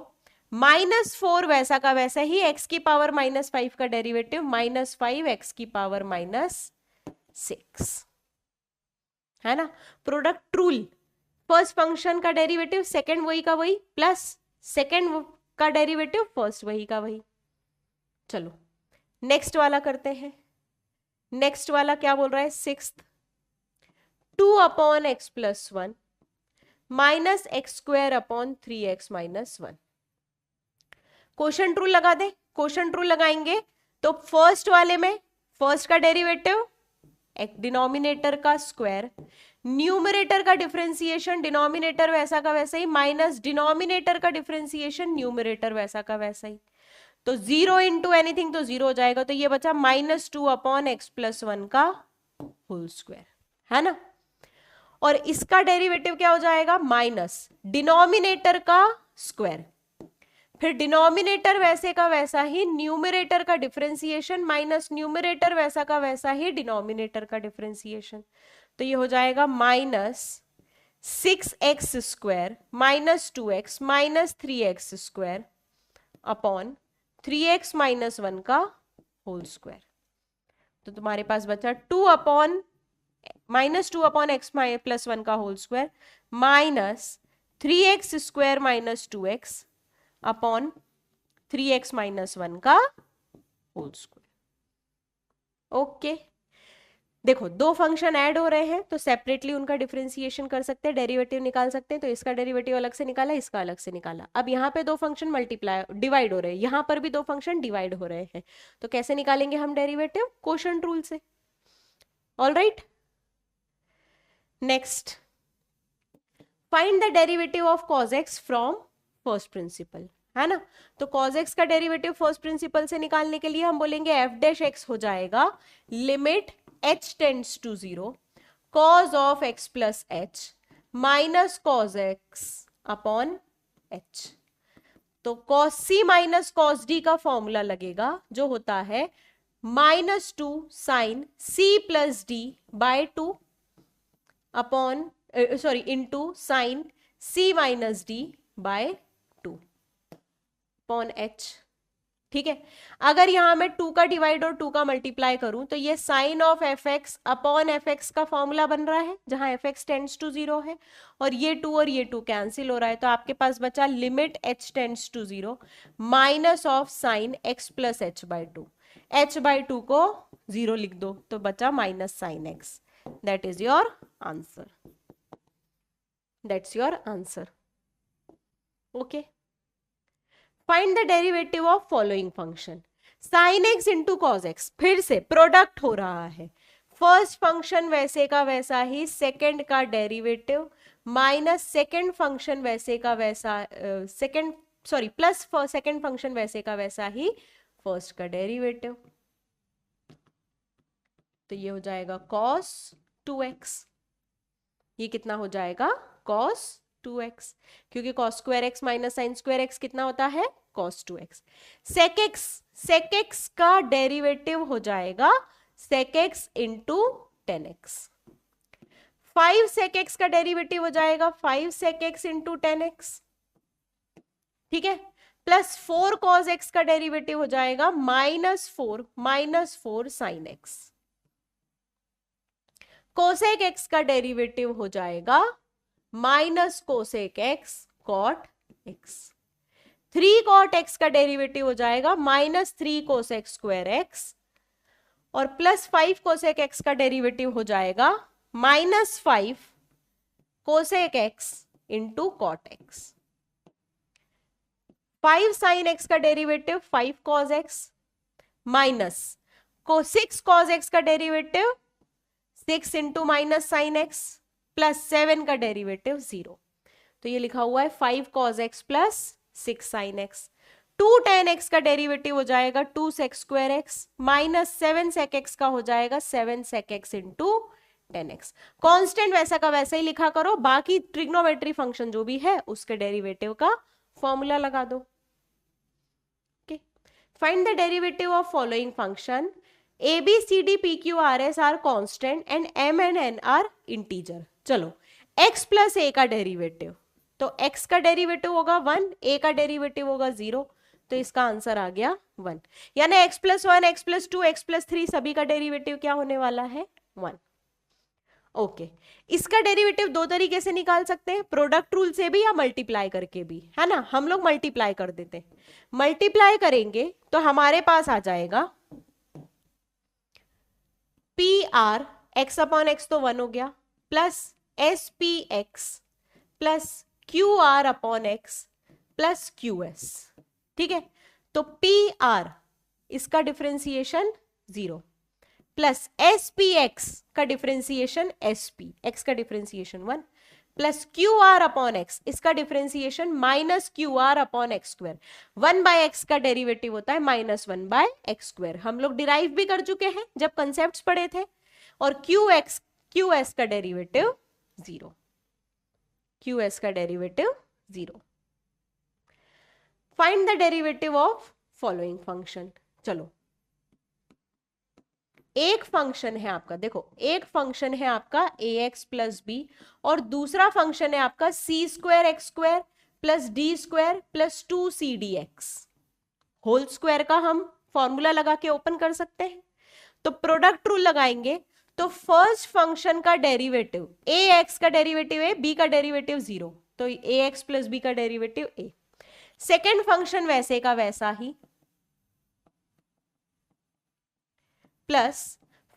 माइनस 4 वैसा का वैसा ही, x की पावर माइनस 5 का डेरिवेटिव माइनस 5 एक्स की पावर माइनस 6, है ना। प्रोडक्ट रूल, फर्स्ट फंक्शन का डेरिवेटिव सेकंड वही का वही, प्लस सेकंड का डेरिवेटिव फर्स्ट वही का वही। चलो नेक्स्ट वाला करते हैं। नेक्स्ट वाला क्या बोल रहा है, sixth, 2 upon x plus 1 minus x square upon 3x minus 1। Quotient rule लगा दे। क्वोशंट रूल लगाएंगे तो फर्स्ट वाले में फर्स्ट का डेरिवेटिव डिनोमिनेटर का स्क्वायर, न्यूमरेटर का डिफरेंशिएशन डिनोमिनेटर वैसा का वैसा ही, माइनस डिनोमिनेटर का डिफरेंशिएशन न्यूमरेटर वैसा का वैसा ही। तो 0 इंटू एनीथिंग तो 0 हो जाएगा, तो ये बचा माइनस 2 अपॉन एक्स प्लस 1 का होल स्क्वायर, है ना। और इसका डेरिवेटिव क्या हो जाएगा, माइनस डिनोमिनेटर का स्क्वायर, फिर डिनोमिनेटर वैसे का वैसा ही, न्यूमरेटर का डिफरेंशिएशन माइनस न्यूमरेटर वैसा का वैसा ही डिनोमिनेटर का डिफरेंशिएशन। तो ये हो जाएगा minus 6x square minus 2x minus 3x square upon 3x minus 1 का होल स्क्वायर। तो तुम्हारे पास बचा 2 upon minus 2 upon x plus 1 का whole square minus 3x square minus 2x upon 3x minus 1 का होल स्क्वायर। ओके, देखो दो function add हो रहे हैं तो सेपरेटली उनका डिफरेंशिएशन कर सकते हैं, डेरिवेटिव निकाल सकते हैं। तो इसका डेरिवेटिव अलग से निकाला, इसका अलग से निकाला। अब यहाँ पे दो फंक्शन मल्टीप्लाई डिवाइड हो रहे हैं, यहाँ पर भी दो फंक्शन डिवाइड हो रहे हैं, तो कैसे निकालेंगे हम डेरिवेटिव, क्वोशंट रूल से। All right, next find the derivative of cos x from first principle, है ना। तो cos x का डेरिवेटिव फर्स्ट प्रिंसिपल से निकालने के लिए हम बोलेंगे f डैश x हो जाएगा limit h tends to 0 cos of x plus h minus cos x upon h। तो cos c माइनस cos d का फॉर्मूला लगेगा जो होता है minus 2 sine c plus d by 2 upon sorry into sine c minus d by 2 upon h। ठीक है, अगर यहां मैं 2 का डिवाइड और 2 का मल्टीप्लाई करूं तो ये sine of f x upon f x का फॉर्मूला बन रहा है, जहां एफ एक्स टेंड्स टू 0 है, और ये 2 और ये 2 कैंसिल हो रहा है। तो आपके पास बचा limit h tends to 0 minus of sine x plus h by 2, h by 2 को 0 लिख दो तो बचा minus sine x। That is your answer, that's your answer. Okay, find the derivative of following function, sine x into cos x, फिर से product हो रहा है, फर्स्ट फंक्शन वैसे का वैसा ही, सेकंड का डेरिवेटिव माइनस सेकंड फंक्शन वैसे का वैसा second sorry plus second function वैसे का वैसा ही फर्स्ट का डेरिवेटिव। तो ये हो जाएगा cos 2x, ये कितना हो जाएगा cos 2x, क्योंकि cos square x minus sine square x कितना होता है cos 2x। sec x का डेरिवेटिव हो जाएगा sec x into 10x, 5 sec x का डेरिवेटिव हो जाएगा 5 sec x इंटू 10x, ठीक है, प्लस 4 cos x का डेरिवेटिव हो जाएगा minus 4 sine x, cosec x का डेरिवेटिव हो जाएगा minus cosec x cot x, 3 cot x का डेरिवेटिव हो जाएगा -3 cosec स्क्वायर एक्स, और +5 cosec x का डेरिवेटिव हो जाएगा -5 cosec x into cot x। 5 sin x का derivative 5 cos x, minus 6 cos x का derivative 6 into minus sine x, plus 7 का डेरिवेटिव 0। तो ये लिखा हुआ है 5 cos x plus 6 sin x। 2 tan x का डेरिवेटिव हो जाएगा 2 sec square X, minus 7 sec x का हो जाएगा 7 sec x into 10x। Constant वैसा का वैसा ही लिखा करो, बाकी ट्रिग्नोमेट्री फंक्शन जो भी है उसके डेरिवेटिव का फॉर्मूला लगा दो। Okay, find the derivative of following function a b c d p q r s are constant and m and n are integer. चलो x प्लस a का डेरिवेटिव, तो x का डेरिवेटिव होगा 1, a का derivative होगा 0, तो इसका answer आ गया 1। यानी x plus 1, x plus 2, x plus 3 सभी का डेरिवेटिव क्या होने वाला है 1। ओके, इसका डेरिवेटिव दो तरीके से निकाल सकते हैं, प्रोडक्ट रूल से भी या मल्टीप्लाई करके भी, है ना। हम लोग मल्टीप्लाई कर देते हैं। मल्टीप्लाई करेंगे तो हमारे पास आ जाएगा P R X upon X तो 1 हो गया, plus S P X plus Q R upon x plus Q S. ठीक है, तो पी आर इसका differentiation 0, plus S P X का डिफरेंशिएशन एस पी एक्स का differentiation 1, plus Q R upon X इसका differentiation minus Q R upon X square. 1/x का derivative होता है -1/x स्क्वायर, हम लोग डिराइव भी कर चुके हैं जब कंसेप्ट्स पढ़े थे। और क्यू एस का डेरिवेटिव 0, क्यू एस का derivative 0। Find the derivative of following function. चलो, एक फंक्शन है आपका, देखो एक फंक्शन है आपका ax प्लस बी, और दूसरा फंक्शन है आपका C square x square plus D square plus 2cdx। Whole square का हम फॉर्मूला लगा के ओपन कर सकते हैं। तो प्रोडक्ट रूल लगाएंगे तो फर्स्ट फंक्शन का डेरिवेटिव ax का डेरिवेटिव है, b का डेरिवेटिव 0, तो ax प्लस b का डेरिवेटिव a। सेकेंड फंक्शन वैसे का वैसा ही, प्लस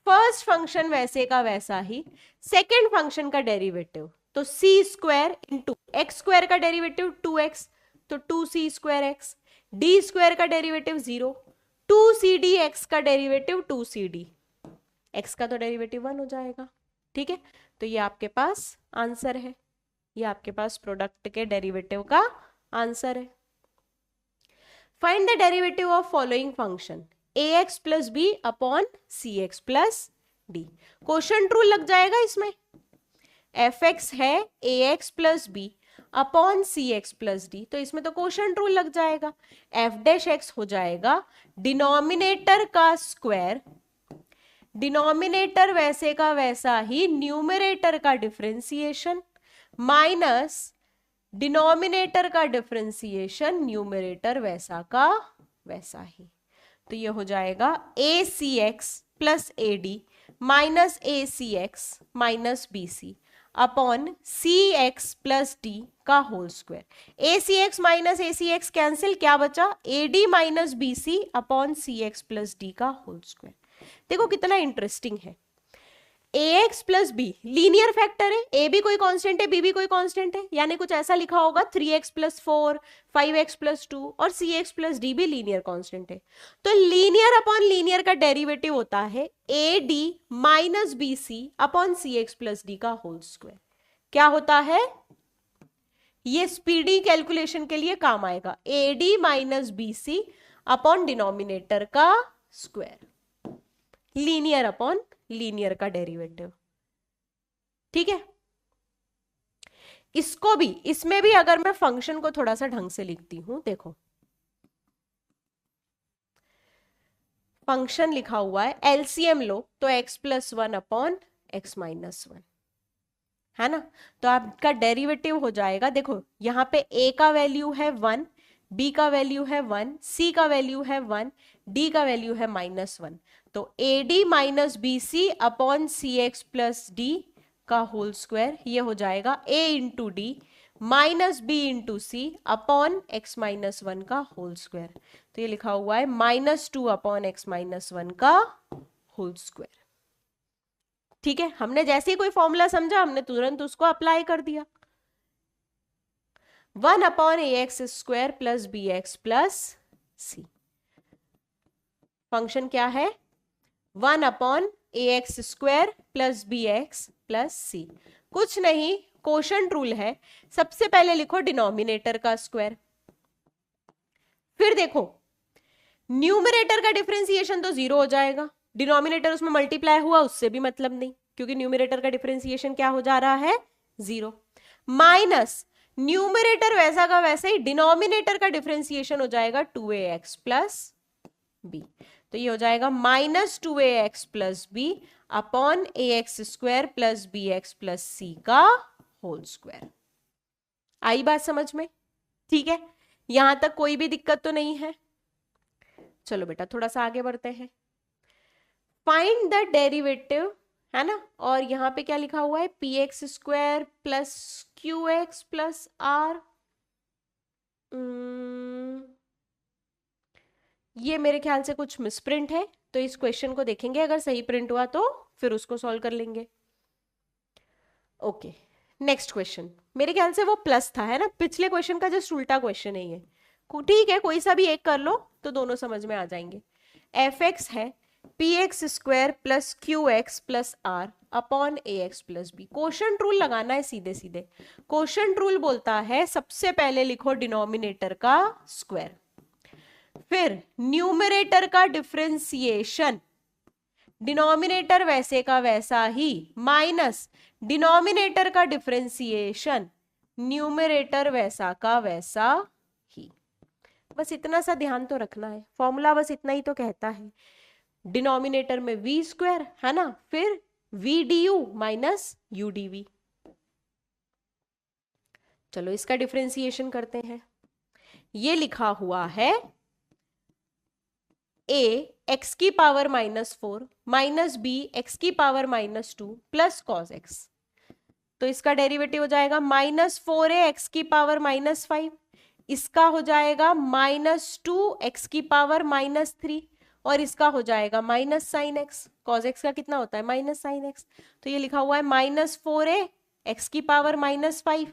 फर्स्ट फंक्शन वैसे का वैसा ही, सेकेंड फंक्शन का डेरिवेटिव, तो सी स्क्वायर इंटू एक्स स्क्वायर का डेरिवेटिव 2x, तो 2c square x, D square का डेरिवेटिव 0, 2cd x का डेरिवेटिव 2cd x का तो डेरिवेटिव 1 हो जाएगा। ठीक है, तो ये आपके पास आंसर है, ये आपके पास प्रोडक्ट के डेरिवेटिव का आंसर है। Find the derivative of following function ax plus B upon C x plus d. Quotient rule लग जाएगा इसमें, fx है ax प्लस बी अपॉन सी एक्स प्लस डी, तो इसमें तो क्वोशंट रूल लग जाएगा। f डैश एक्स हो जाएगा डिनोमिनेटर का स्क्वायर, डिनोमिनेटर वैसे का वैसा ही न्यूमरेटर का डिफरेंशिएशन, माइनस डिनोमिनेटर का डिफरेंशिएशन न्यूमरेटर वैसा का वैसा ही। तो ये हो जाएगा A C x plus A D minus A C X minus B C upon C x plus D का whole square. A C X minus A C X cancel, क्या बचा A D minus B C upon C x plus D का whole square. देखो कितना interesting है, ax plus be linear factor है, a भी कोई कांस्टेंट है, b भी कोई कांस्टेंट है, यानी कुछ ऐसा लिखा होगा 3x प्लस 4, 5x प्लस 2 और cx प्लस डी भी लीनियर कांस्टेंट है। तो लीनियर अपॉन लीनियर का डेरिवेटिव होता है ad minus B C upon cx plus D का होल स्क्वायर। क्या होता है, ये स्पीडी कैलकुलेशन के लिए काम आएगा, ad minus B C upon denominator का स्क्वायर, लीनियर अपॉन लीनियर का डेरिवेटिव। ठीक है, इसको भी, इसमें भी अगर मैं फंक्शन को थोड़ा सा ढंग से लिखती हूं, देखो फंक्शन लिखा हुआ है एलसीएम लो तो x plus 1 upon X minus 1, है ना। तो आपका डेरिवेटिव हो जाएगा, देखो यहां पे a का वैल्यू है 1, b का वैल्यू है 1, c का वैल्यू है 1, d का वैल्यू है -1, तो ad minus B C upon सी एक्स प्लस डी का होल स्क्वायर, ये हो जाएगा a into D minus B into C upon X minus one का होल स्क्वायर। तो ये लिखा हुआ है -2 अपॉन एक्स माइनस वन का होल स्क्वायर। ठीक है, हमने जैसे ही कोई फॉर्मूला समझा हमने तुरंत उसको अप्लाई कर दिया। 1 अपॉन ए X square plus B X plus C. Function क्या है? 1 अपॉन ए X square plus B X plus C. कुछ नहीं, कोशेंट रूल है। सबसे पहले लिखो डिनोमिनेटर का स्क्वायर, फिर देखो न्यूमरेटर का डिफरेंशिएशन तो 0 हो जाएगा, डिनोमिनेटर उसमें मल्टीप्लाई हुआ उससे भी मतलब नहीं, क्योंकि न्यूमरेटर का डिफरेंशिएशन क्या हो जा रहा है? 0। माइनस न्यूमरेटर वैसा का वैसे ही डिनोमिनेटर का डिफरेंशिएशन हो जाएगा 2ax प्लस बी। तो ये हो जाएगा -2ax प्लस बी अपॉन ए X square plus B X plus C का होल स्क्वायर। आई बात समझ में? ठीक है, यहां तक कोई भी दिक्कत तो नहीं है? चलो बेटा थोड़ा सा आगे बढ़ते हैं। फाइंड द डेरिवेटिव, है ना, और यहां पे क्या लिखा हुआ है? P x square plus q x plus r. ये मेरे ख्याल से कुछ मिसप्रिंट है, तो इस क्वेश्चन को देखेंगे, अगर सही प्रिंट हुआ तो फिर उसको सॉल्व कर लेंगे। Okay, next question. मेरे ख्याल से वो प्लस था, है ना, पिछले क्वेश्चन का जस्ट उल्टा क्वेश्चन है ये। ठीक है, कोई सा भी एक कर लो तो दोनों समझ में आ जाएंगे। एफ एक्स है p x square plus q x plus r upon ए x plus b. Quotient rule लगाना है सीधे सीधे। कोशेंट रूल बोलता है सबसे पहले लिखो डिनोमिनेटर का स्क्वायर, फिर न्यूमरेटर का डिफरेंशिएशन, डिनोमिनेटर वैसे का वैसा ही, माइनस डिनोमिनेटर का डिफरेंशिएशन, न्यूमरेटर वैसा का वैसा ही। बस इतना सा ध्यान तो रखना है, फॉर्मूला बस इतना ही तो कहता है। डिनोमिनेटर में वी स्क्वायर, है ना, फिर v d u minus u d v. चलो इसका डिफरेंशिएशन करते हैं। ये लिखा हुआ है a x की पावर -4 माइनस बी एक्स की पावर -2 प्लस कॉस x। तो इसका डेरिवेटिव हो जाएगा -4a x की पावर -5, इसका हो जाएगा -2 x की पावर -3, और इसका हो जाएगा minus sine x. Cos x का कितना होता है? Minus sine x. तो ये लिखा हुआ है -4a x की पावर -5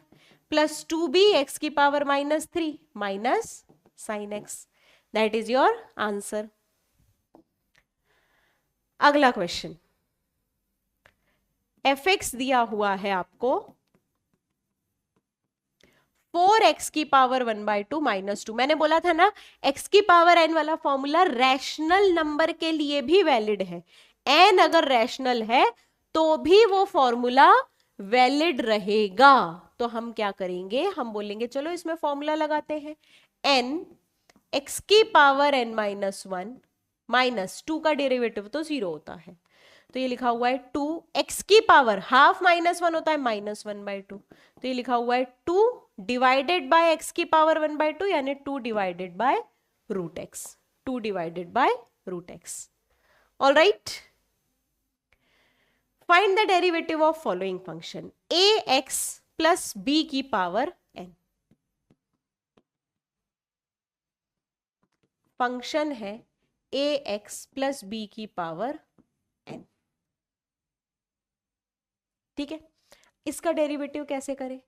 प्लस 2b x की power -3 minus sine x. That is your answer. अगला क्वेश्चन, एफ एक्स दिया हुआ है आपको 4x की पावर 1/2 -2। मैंने बोला था ना x की पावर n वाला फॉर्मूला रैशनल नंबर के लिए भी वैलिड है। n अगर रैशनल है तो भी वो फॉर्मूला वैलिड रहेगा। तो हम क्या करेंगे? हम बोलेंगे चलो इसमें फॉर्मूला लगाते हैं। n x की पावर n -1 -2 का डेरिवेटिव तो 0 होता है, तो ये लिखा हुआ है 2 x की पावर हाफ -1 होता है -1/2। तो ये लिखा हुआ है 2 डिवाइडेड बाय एक्स की पावर 1/2 यानी 2 divided by root x, 2 divided by root x. All right, find the derivative of following function a x plus B की पावर n। फंक्शन है ए एक्स प्लस बी की पावर n। ठीक है, इसका derivative कैसे करें?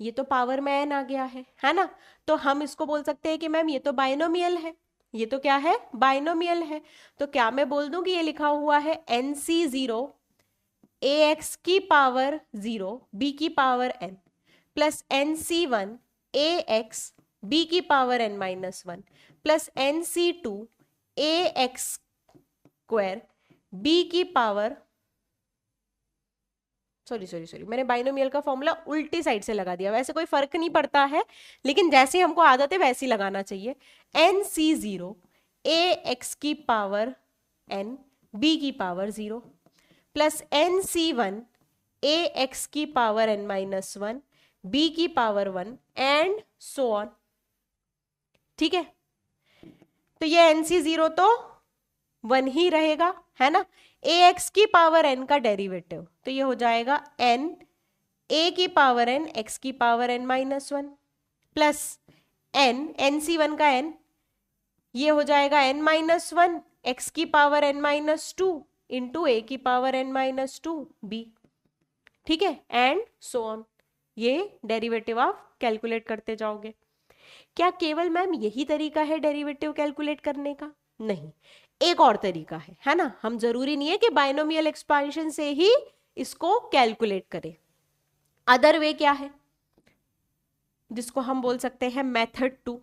ये तो पावर में n आ गया है ना, तो हम इसको बोल सकते हैं कि मैम ये तो बाइनोमियल है। ये तो क्या है? बाइनोमियल है। तो क्या मैं बोल दूं कि ये लिखा हुआ है NC0 ax की पावर 0 b की power n plus NC1 ax b की power n -1 plus NC2 ax square b की पावर, सॉरी मैंने बाइनोमियल का फॉर्मूला उल्टी साइड से लगा दिया। वैसे कोई फर्क नहीं पड़ता है, लेकिन जैसे हमको आदत है वैसे ही लगाना चाहिए। NC0 ax की पावर n b की पावर 0 प्लस NC1 ax की पावर n -1 b की पावर 1 एंड सो ऑन। ठीक है, तो ये NC0 तो 1 ही रहेगा, है ना। ax की पावर n का डेरिवेटिव तो ये हो जाएगा n a की पावर n x की power n minus 1 plus nc1 का n, ये हो जाएगा n माइनस 1 x की power n minus 2 into a की पावर n माइनस 2 b, ठीक है, एंड सो ऑन। ये डेरिवेटिव आप कैलकुलेट करते जाओगे। क्या केवल मैम यही तरीका है डेरिवेटिव कैलकुलेट करने का? नहीं, एक और तरीका है ना। हम जरूरी नहीं है कि बाइनोमियल एक्सपांशन से ही इसको कैलकुलेट करें। अदर वे क्या है, जिसको हम बोल सकते हैं मेथड 2।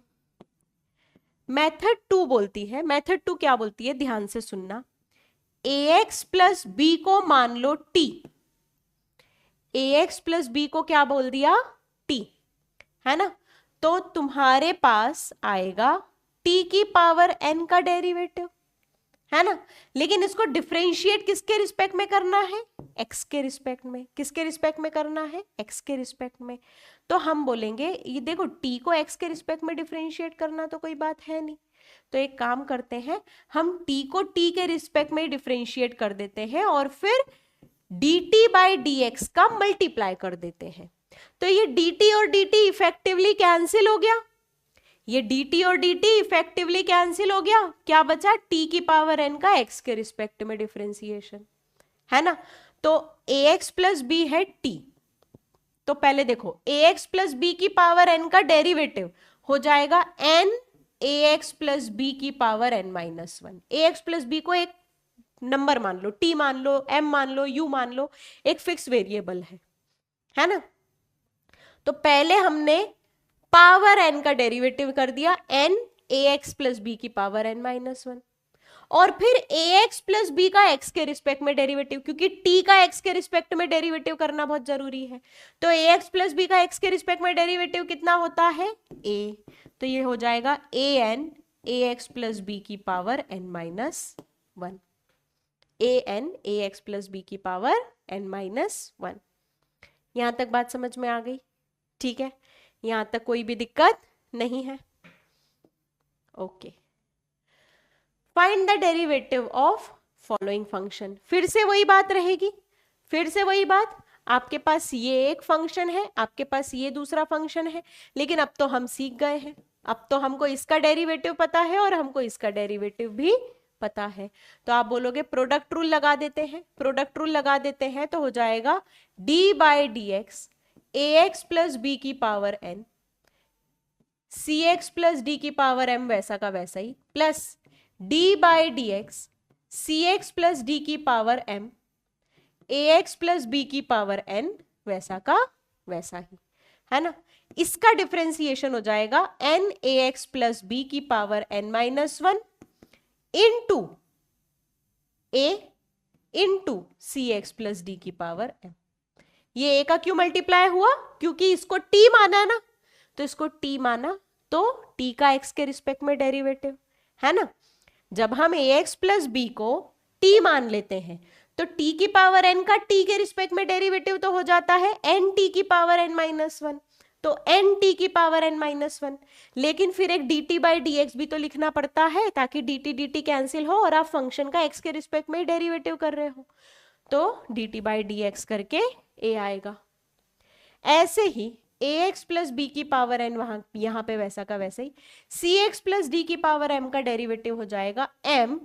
मेथड 2 बोलती है, मेथड 2 क्या बोलती है, ध्यान से सुनना। ax प्लस बी को मान लो t, ax प्लस बी को क्या बोल दिया, t, है ना। तो तुम्हारे पास आएगा t की पावर n का डेरिवेटिव, है ना। लेकिन इसको डिफरेंशिएट किसके रिस्पेक्ट में करना है, x के रिस्पेक्ट में। किसके रिस्पेक्ट में करना है, x के रिस्पेक्ट में। तो हम बोलेंगे, ये देखो t को x के रिस्पेक्ट में डिफरेंशिएट करना तो कोई बात है नहीं, तो एक काम करते हैं, हम t को t के रिस्पेक्ट में डिफरेंशिएट कर देते हैं और फिर dt बाई dx का मल्टीप्लाई कर देते हैं। तो ये dt और dt इफेक्टिवली कैंसिल हो गया, ये dt और dt इफेक्टिवली कैंसिल हो गया। क्या बचा, t की पावर n का x के रिस्पेक्ट में डिफरेंशिएशन, है ना। तो ax प्लस b है t, तो पहले देखो ax प्लस b की पावर n का डेरिवेटिव हो जाएगा n ax प्लस b की power n minus 1। ax plus b को एक नंबर मान लो, t मान लो, m मान लो, u मान लो, एक फिक्स वेरिएबल है ना। तो पहले हमने पावर n का डेरिवेटिव कर दिया n ax प्लस b की पावर n माइनस 1, और फिर ax प्लस b का x के रिस्पेक्ट में डेरिवेटिव, क्योंकि t का x के रिस्पेक्ट में डेरिवेटिव करना बहुत जरूरी है। तो ax प्लस b का x के रिस्पेक्ट में डेरिवेटिव कितना होता है, a, तो ये हो जाएगा an ax प्लस b की power n minus 1, an ax plus b की पावर n माइनस 1। यहां तक बात समझ में आ गई, ठीक है, यहां तक कोई भी दिक्कत नहीं है। Okay, find the derivative of following function. फिर से वही बात रहेगी, फिर से वही बात, आपके पास ये एक फंक्शन है, आपके पास ये दूसरा फंक्शन है, लेकिन अब तो हम सीख गए हैं, अब तो हमको इसका डेरिवेटिव पता है और हमको इसका डेरिवेटिव भी पता है। तो आप बोलोगे प्रोडक्ट रूल लगा देते हैं, प्रोडक्ट रूल लगा देते हैं, तो हो जाएगा d by D X ax plus B की power n, cx plus D की पावर m वैसा का वैसा ही, plus d by D X cx plus D की power m ax plus B की पावर n वैसा का वैसा ही, है ना। इसका डिफरेंशिएशन हो जाएगा n ax प्लस बी की power n minus 1 into a into cx plus D की पावर m। ये a का क्यों मल्टीप्लाई हुआ, क्योंकि इसको t माना ना, तो इसको t माना तो t का x के रिस्पेक्ट में डेरिवेटिव, है ना। जब हम ax प्लस b को t मान लेते हैं तो t की पावर n का t के रिस्पेक्ट में डेरिवेटिव तो हो जाता है n t की पावर n माइनस 1, तो n t की पावर n माइनस 1। लेकिन फिर एक dt बाई dx भी तो लिखना पड़ता है, ताकि dt dt कैंसिल हो और आप फंक्शन का x के रिस्पेक्ट में डेरिवेटिव कर रहे हो, तो dt बाई dx करके a आएगा। ऐसे ही ax प्लस बी की पावर n वहां यहां पे वैसा का वैसा ही, cx प्लस डी की पावर m का डेरिवेटिव हो जाएगा m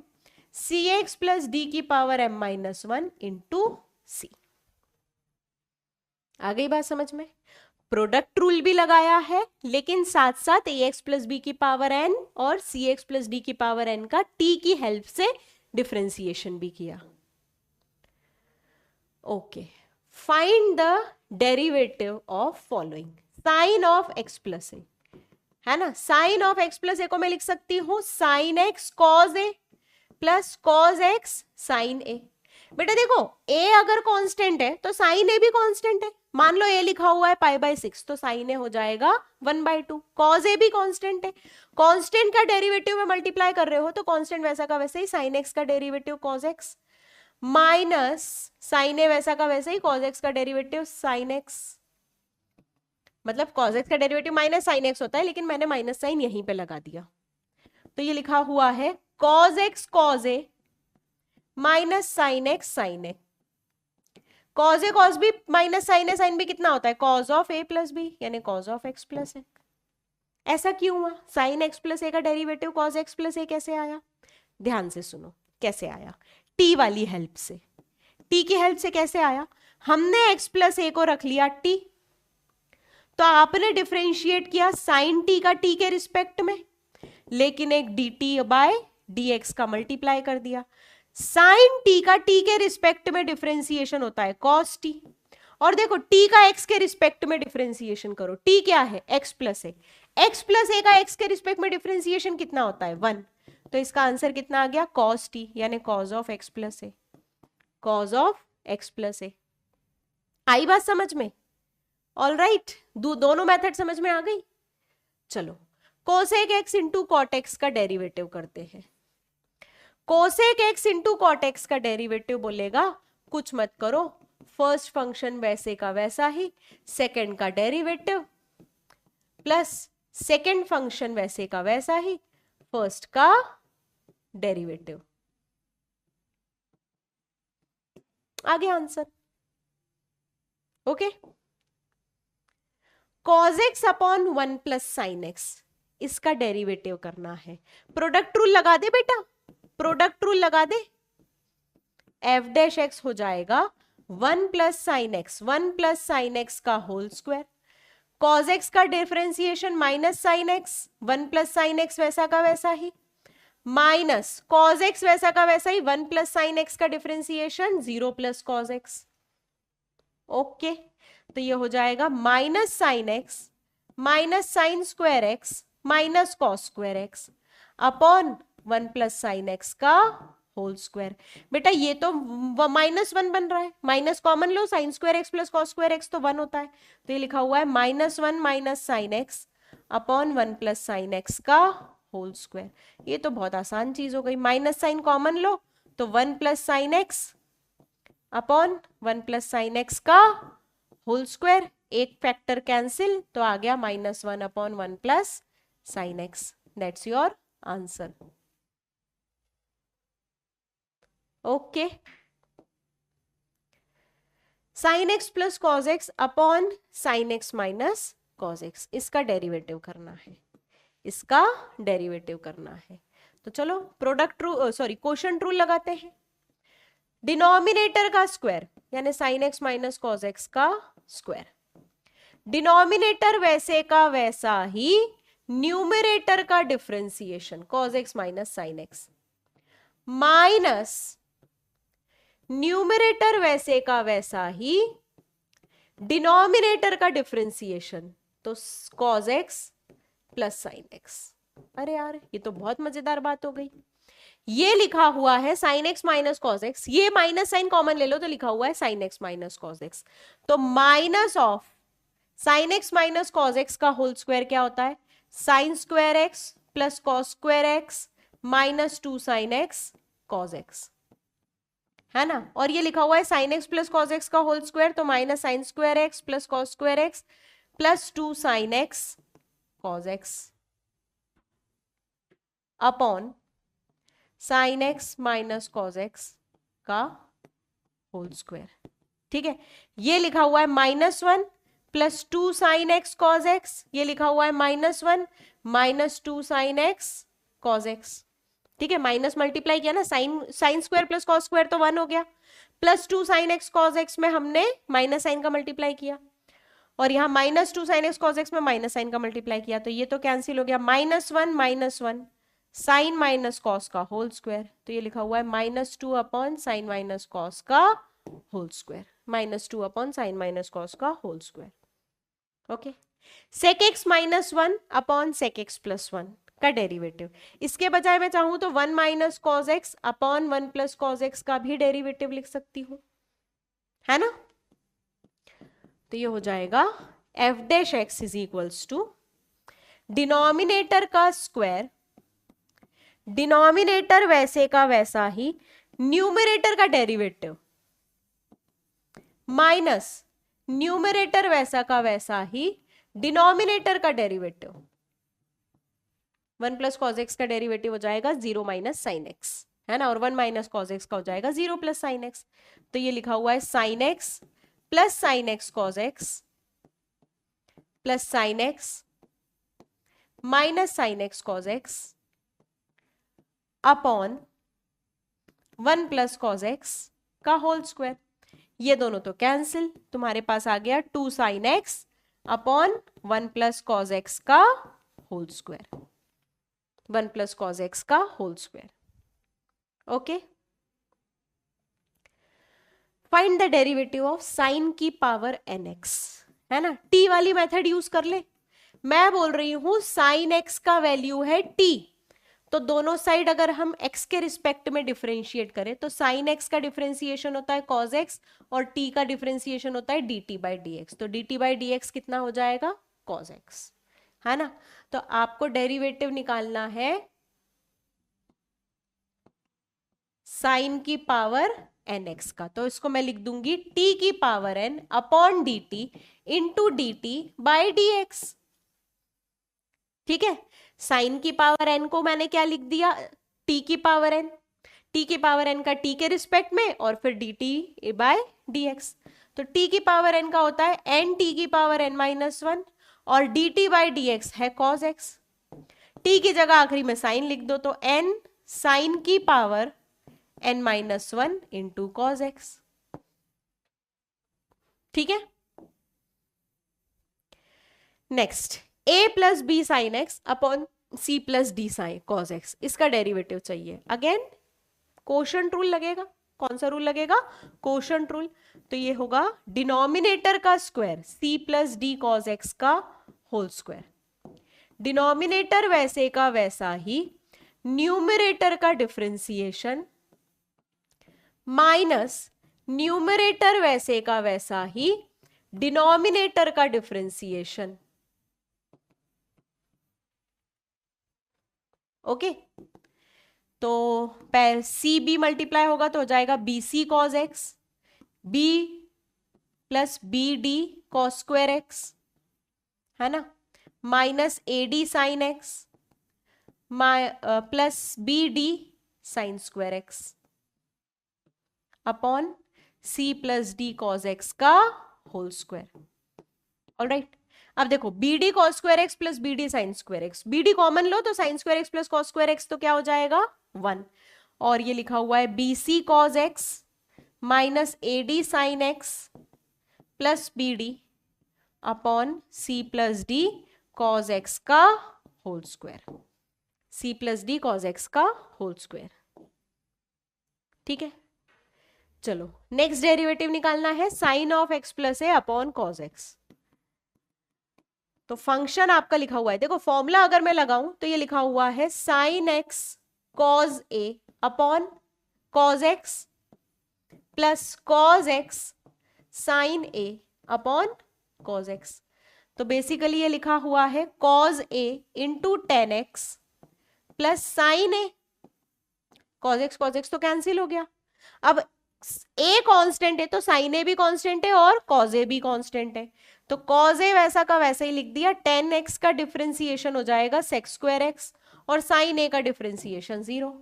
cx प्लस डी की power m minus 1 into c। आ गई बात समझ में। प्रोडक्ट रूल भी लगाया है, लेकिन साथ साथ ax प्लस बी की पावर n और cx प्लस डी की पावर n का t की हेल्प से डिफरेंशिएशन भी किया। Okay, find the derivative of following, sine of x plus A, है ना। Sine of x plus A को मैं लिख सकती हूं sine x cos A plus cos X sine A. बेटा देखो a अगर कांस्टेंट है तो साइन ए भी कांस्टेंट है, मान लो a लिखा हुआ है पाई बाय 6, तो साइन ए हो जाएगा 1/2। कॉज ए भी कांस्टेंट है, कांस्टेंट का डेरिवेटिव में मल्टीप्लाई कर रहे हो तो कांस्टेंट वैसा का वैसे ही साइन एक्स का derivative cos X, minus sine A वैसा का वैसे ही कॉज एक्स का डेरिवेटिव साइन एक्स। मतलब कॉज एक्स का डेरिवेटिव माइनस साइन एक्स होता है, लेकिन मैंने माइनस साइन यहीं पे लगा दिया, तो ये लिखा हुआ है cos x cos a minus sine x sine A. Cos a cos b minus sine a sine b कितना होता है, cos of a plus b, यानी cos of x plus a. ऐसा क्यों हुआ, साइन एक्स प्लस ए का derivative cos x plus a कैसे आया, ध्यान से सुनो कैसे आया, टी वाली हेल्प से। टी की हेल्प से कैसे आया, हमने एक्स प्लस ए को रख लिया टी, तो आपने डिफरेंशिएट किया साइन टी का टी के रिस्पेक्ट में, लेकिन एक d t by d x का मल्टीप्लाई कर दिया। साइन टी का टी के रिस्पेक्ट में डिफरेंशिएशन होता है कॉस टी, और देखो टी का एक्स के रिस्पेक्ट में डिफरेंशिएशन करो, टी क्या है x plus A, x plus a का एक्स के रिस्पेक्ट में डिफरेंशिएशन कितना होता है 1, तो इसका आंसर कितना आ गया कॉस टी, यानी cos of x plus A, cos of x plus A. आई बात समझ में, ऑल राइट, दोनों मेथड समझ में आ गई। चलो cosec x into cot x का डेरिवेटिव करते हैं। Cosec x into cot x का डेरिवेटिव बोलेगा कुछ मत करो, फर्स्ट फंक्शन वैसे का वैसा ही, सेकंड का डेरिवेटिव प्लस सेकंड फंक्शन वैसे का वैसा ही, फर्स्ट का डेरिवेटिव, आ गया answer. Okay, cos x upon 1 plus sine x, इसका डेरिवेटिव करना है। प्रोडक्ट रूल लगा दे बेटा, प्रोडक्ट रूल लगा दे, एफ डैश एक्स हो जाएगा 1 plus sine x, 1 plus sine X का होल स्क्वायर, कॉज एक्स का differentiation minus sine x, 1 plus sine x वैसा का वैसा ही, माइनस कॉज एक्स वैसा का वैसा ही, 1 प्लस साइन एक्स का differentiation 0 plus cos X. Okay, तो ये हो जाएगा minus sine X minus sine square X minus cos square x upon 1 plus sine X का होल स्क्वायर। बेटा ये तो -1 बन रहा है, माइनस कॉमन लो, sine square X plus cos square X तो 1 होता है, तो ये लिखा हुआ है -1 minus sine x upon 1 plus sine X का होल स्क्वायर। ये तो बहुत आसान चीज हो गई, माइनस साइन कॉमन लो तो 1 plus sine x upon 1 plus sine X का होल स्क्वायर, एक फैक्टर कैंसिल तो आ गया -1 upon 1 plus sine x, that's your answer. Okay, sine x plus cos x upon sine X minus cos x, इसका derivative करना है, इसका derivative करना है। तो चलो product rule sorry quotient rule लगाते हैं। डिनोमिनेटर का स्क्वायर यानी sign X minus cos x का स्क्वायर, डिनोमिनेटर वैसे का वैसा ही, न्यूमरेटर का differentiation cause X minus sine X, minus numerator वैसे का वैसा ही, डिनोमिनेटर का डिफरेंशिएशन तो cos x plus sine x. अरे यार ये तो बहुत मजेदार बात हो गई, ये लिखा हुआ है sine X minus cos X, ये माइनस साइन कॉमन ले लो तो लिखा हुआ है sine X minus cos X, तो minus of sine X minus cos x का होल स्क्वायर क्या होता है, sine square X plus cos square X minus 2 sine X cos x, है ना। और ये लिखा हुआ है sine x plus cos x का होल स्क्वायर, तो minus sine square X plus cos square X plus 2 sine X cos x upon sine X minus cos x का होल स्क्वायर। ठीक है, ये लिखा हुआ है -1 plus 2 sine X cos X, ये लिखा हुआ है -1 minus 2 sine X cos x. ठीक है, माइनस मल्टीप्लाई किया ना, sine square plus cos square तो 1 हो गया, plus 2 sine X cos X में हमने माइनस साइन का मल्टीप्लाई किया, और यहाँ -2 साइन एक्स कॉज एक्स में माइनस साइन का मल्टीप्लाई किया, तो ये तो कैंसिल हो गया, -1 साइन माइनस कॉस का होल स्क्वायर, तो ये लिखा हुआ है -2 अपॉन साइन माइनस कॉस का whole square, -2 upon sine minus cos का whole square. Okay, sec X -1 upon sec X plus 1 का डेरिवेटिव, इसके बजाय मैं चाहूं तो 1 minus cos x upon 1 plus cos x का भी डेरिवेटिव लिख सकती हूं, है ना। तो ये हो जाएगा f dash x is equals to denominator का स्क्वायर, डिनोमिनेटर वैसे का वैसा ही, न्यूमरेटर का डेरिवेटिव माइनस न्यूमरेटर वैसा का वैसा ही, डिनोमिनेटर का डेरिवेटिव 1 प्लस कॉज एक्स का डेरिवेटिव हो जाएगा 0 माइनस साइन एक्स, है ना, और 1 माइनस कॉज एक्स का हो जाएगा 0 प्लस साइन एक्स। तो ये लिखा हुआ है sine x plus sine X cos x plus sine X minus sine X cos x upon 1 plus cos x का होल स्क्वायर। ये दोनों तो कैंसिल, तुम्हारे पास आ गया 2 sine x upon 1 plus cos x का whole square, 1 plus cos x का whole square. Okay, find the derivative of sine की पावर एन एक्स, है ना, टी वाली मेथड यूज कर ले। मैं बोल रही हूं साइन एक्स का वैल्यू है टी, तो दोनों साइड अगर हम x के रिस्पेक्ट में डिफरेंशिएट करें तो साइन x का डिफरेंशिएशन होता है cos x और t का डिफरेंशिएशन होता है dt बाई dx। तो dt बाई dx कितना हो जाएगा cos x, है ना। तो आपको डेरिवेटिव निकालना है साइन की पावर nx का, तो इसको मैं लिख दूंगी t की power n upon dt into dt by dx। ठीक है, साइन की पावर n को मैंने क्या लिख दिया, t की पावर n, t की पावर n का t के रिस्पेक्ट में और फिर dt बाय dx। तो t की पावर n का होता है n t की पावर n माइनस 1 और dt बाय dx है cos x। t की जगह आखिरी में साइन लिख दो तो n साइन की power n minus 1 into cos x. ठीक है, next a plus b sine x upon c plus d sine cos x, इसका डेरिवेटिव चाहिए। अगेन कोशेंट रूल लगेगा। कौन सा रूल लगेगा, कोशेंट रूल। तो ये होगा डिनोमिनेटर का square c plus d cos x का होल स्क्वायर, डिनोमिनेटर वैसे का वैसा ही, न्यूमरेटर का डिफरेंशिएशन माइनस न्यूमरेटर वैसे का वैसा ही, डिनोमिनेटर का डिफरेंशिएशन। ओके, तो सी बी मल्टीप्लाई होगा तो हो जाएगा बी सी cos x, b plus B D cos square x, है ना, minus A D sine x plus B D sine square x upon C plus D cos x का whole square. Alright, अब देखो B D cos square X plus B D sine square X, B D common लो तो sine square X plus cos square X तो क्या हो जाएगा 1, और ये लिखा हुआ है B C cos X minus A D sine x plus B D upon C plus D cos x का whole square, C plus D cos x का होल स्क्वायर। ठीक है, चलो नेक्स्ट डेरिवेटिव निकालना है sine of x plus A upon cos X. तो function आपका लिखा हुआ है, देखो फॉर्मूला अगर मैं लगाऊं तो ये लिखा हुआ है sine X cos A upon cos x plus cos X sine A upon cos X. तो बेसिकली ये लिखा हुआ है cos A into tan X plus sine A, cos X तो कैंसिल हो गया। अब ए कांस्टेंट है तो साइन ए भी कांस्टेंट है और कॉज ए भी कांस्टेंट है, तो कॉज ए वैसा का वैसा ही लिख दिया। 10x का डिफरेंशिएशन हो जाएगा सेक्स स्क्वायर एक्स और साइन ए का डिफरेंशिएशन 0,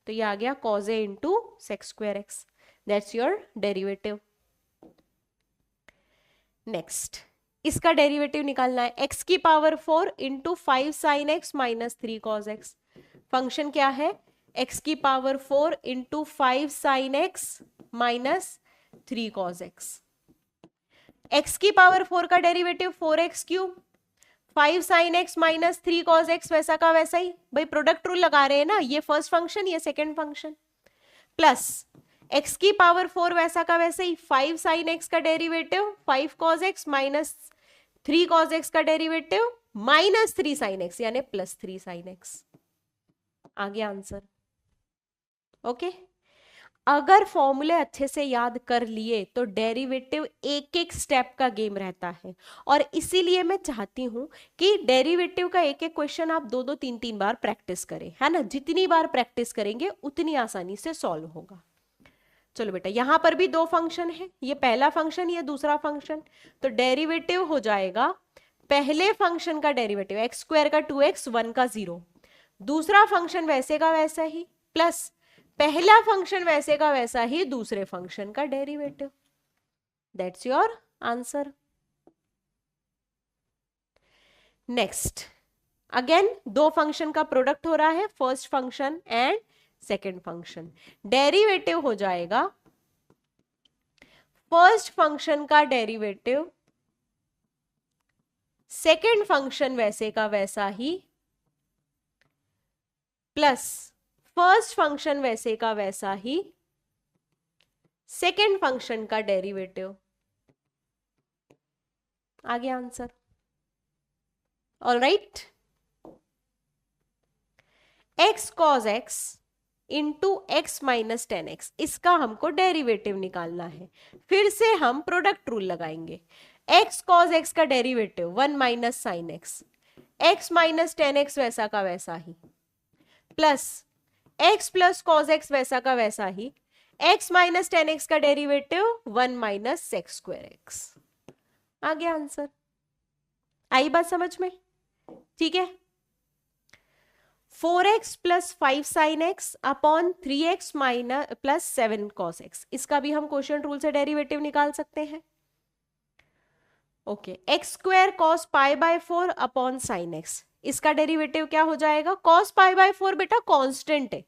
तो ये आ गया cause A into sex square x, that's your derivative. Next इसका डेरिवेटिव निकालना है x की power 4 into 5 sign X minus 3 cos x. Function क्या है, x की power 4 into 5 sign X minus 3 cos x. x की पावर 4 का derivative 4x cube, 5 sign X minus 3 cos X वैसा का वैसा ही, भाई प्रोडक्ट रूल लगा रहे हैं ना, ये फर्स्ट फंक्शन ये सेकेंड फंक्शन, प्लस x की पावर 4 वैसा का वैसा ही 5 साइन एक्स का derivative 5 cause X minus 3 cos x का डेरिवेटिव माइनस 3 साइन एक्स यानी प्लस 3 साइन एक्स। आ गया आंसर। ओके, अगर फॉर्मूले अच्छे से याद कर लिए तो डेरिवेटिव एक एक स्टेप का गेम रहता है, और इसीलिए मैं चाहती हूं कि डेरिवेटिव का एक एक क्वेश्चन आप 2-2 3-3 बार प्रैक्टिस करें, है ना। जितनी बार प्रैक्टिस करेंगे उतनी आसानी से सॉल्व होगा। चलो बेटा, यहां पर भी 2 फंक्शन है, ये पहला फंक्शन ये दूसरा फंक्शन, तो डेरिवेटिव हो जाएगा पहले फंक्शन का डेरिवेटिव x² का 2x 1 का 0, दूसरा फंक्शन वैसे का वैसा ही प्लस पहला फंक्शन वैसे का वैसा ही दूसरे फंक्शन का derivative. That's your answer. Next, again दो फंक्शन का प्रोडक्ट हो रहा है, first function and second function. Derivative हो जाएगा फर्स्ट फंक्शन का डेरिवेटिव सेकेंड फंक्शन वैसे का वैसा ही प्लस फर्स्ट फंक्शन वैसे का वैसा ही सेकेंड फंक्शन का डेरिवेटिव। आ गया answer. All right, X cos X into x minus 10x, इसका हमको डेरिवेटिव निकालना है। फिर से हम प्रोडक्ट रूल लगाएंगे। एक्स कॉज एक्स का derivative 1 minus sine X, X minus 10x वैसा का वैसा ही, plus X plus cos X वैसा का वैसा ही, एक्स माइनस 10x का derivative 1 minus sec square x. आ गया आंसर। आई बात समझ में? ठीक है। 4x plus 5 sine x upon 3x minus plus 7 cos x, इसका भी हम क्वोशिएंट रूल से डेरिवेटिव निकाल सकते हैं। Okay, x square cos pi by 4 upon sine x, इसका डेरिवेटिव क्या हो जाएगा? कॉस पाई बाय 4 बेटा कांस्टेंट है,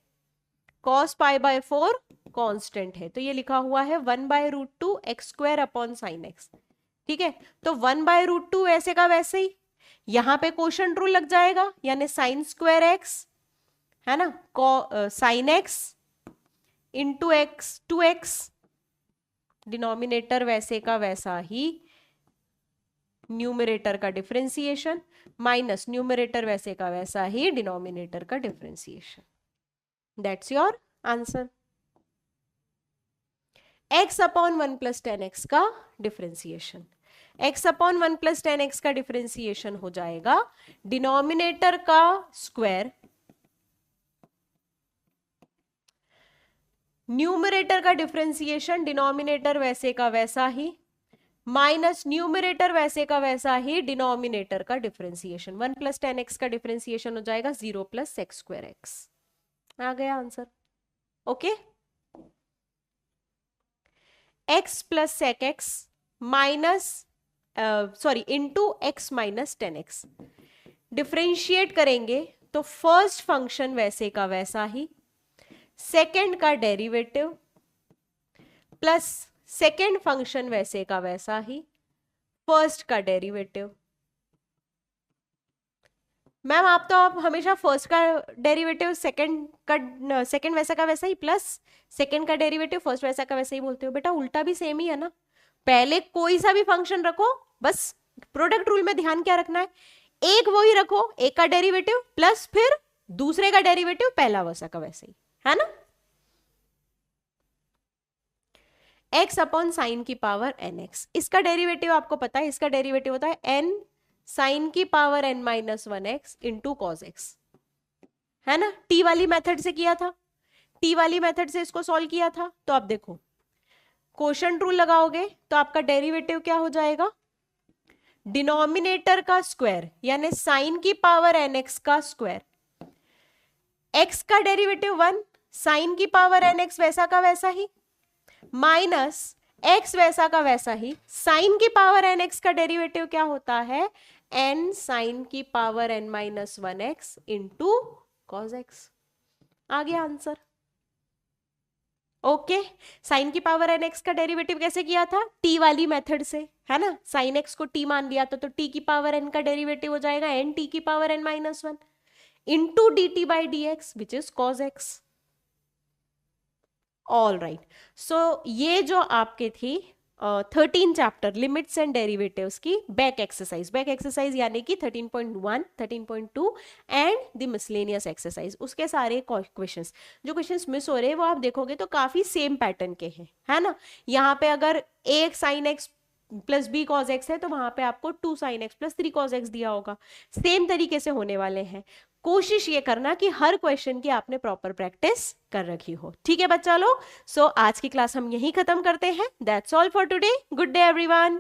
कॉस पाई बाय 4 कांस्टेंट है, तो ये लिखा हुआ है 1/√2 x square upon sine x. ठीक है, तो 1/√2 वैसे का वैसे ही, यहां पे क्वोशिएंट रूल लग जाएगा, यानी साइन स्क्वायर एक्स है ना, sign x into x 2x, denominator वैसे का वैसा ही, न्यूमरेटर का डिफरेंशिएशन माइनस न्यूमरेटर वैसे का वैसा ही, डिनोमिनेटर का differentiation. That's your answer. x upon 1 plus 10x का differentiation, x upon 1 plus 10x का डिफरेंशिएशन हो जाएगा डिनोमिनेटर का स्क्वायर, न्यूमरेटर का डिफरेंशिएशन डिनोमिनेटर वैसे का वैसा ही, माइनस न्यूमरेटर वैसे का वैसा ही, डिनोमिनेटर का डिफरेंशिएशन। 1 प्लस 10x का डिफरेंशिएशन हो जाएगा 0 प्लस सेक्स स्क्वायर एक्स। आ गया answer. Okay, x plus sec x minus sorry into x minus 10x, differentiate करेंगे तो फर्स्ट फंक्शन वैसे का वैसा ही, सेकेंड का डेरिवेटिव प्लस सेकेंड फंक्शन वैसे का वैसा ही, फर्स्ट का डेरिवेटिव। मैम आप हमेशा फर्स्ट का डेरिवेटिव सेकेंड वैसा का वैसा ही प्लस सेकेंड का डेरिवेटिव फर्स्ट वैसा का वैसा ही बोलते हो। बेटा उल्टा भी सेम ही है ना, पहले कोई सा भी फंक्शन रखो, बस प्रोडक्ट रूल में ध्यान क्या रखना है, एक वही रखो, एक का डेरिवेटिव प्लस फिर दूसरे का डेरिवेटिव पहला वैसा का वैसा ही, है ना। x अपॉन साइन की पावर nx, इसका डेरिवेटिव आपको पता है, इसका डेरिवेटिव होता है n साइन की power n minus 1x into cos x, है ना। t वाली मेथड से किया था, t वाली मेथड से इसको सॉल्व किया था। तो आप देखो क्वोशिएंट रूल लगाओगे तो आपका डेरिवेटिव क्या हो जाएगा, डिनोमिनेटर का स्क्वायर यानी साइन की पावर nx का स्क्वायर, x का डेरिवेटिव 1, साइन की पावर nx वैसा का वैसा ही, माइनस x वैसा का वैसा ही, साइन की पावर nx का डेरिवेटिव क्या होता है, n साइन की power n minus 1x into cos X. आ गया आंसर। ओके, साइन की पावर nx का डेरिवेटिव कैसे किया था, t वाली मेथड से, है ना। साइन x को t मान लिया तो t की पावर n का डेरिवेटिव हो जाएगा n t की power n minus 1 into dt by dx which is cos x. All right, so ये जो आपके थी 13 चैप्टर लिमिट्स एंड डेरिवेटिव्स की बैक एक्सरसाइज यानी कि 13.1, 13.2 एंड द मिसलेनियस एक्सरसाइज, उसके सारे क्वेश्चंस, जो क्वेश्चंस मिस हो रहे हैं वो आप देखोगे तो काफी सेम पैटर्न के हैं, है ना। यहाँ पे अगर एक sine x plus b cos x है तो वहां पे आपको 2 sine x plus 3 cos x दिया होगा, सेम तरीके से होने वाले हैं। कोशिश ये करना कि हर क्वेश्चन की आपने प्रॉपर प्रैक्टिस कर रखी हो, ठीक है बच्चा लोग। सो आज की क्लास हम यहीं खत्म करते हैं। That's all for today, good day everyone.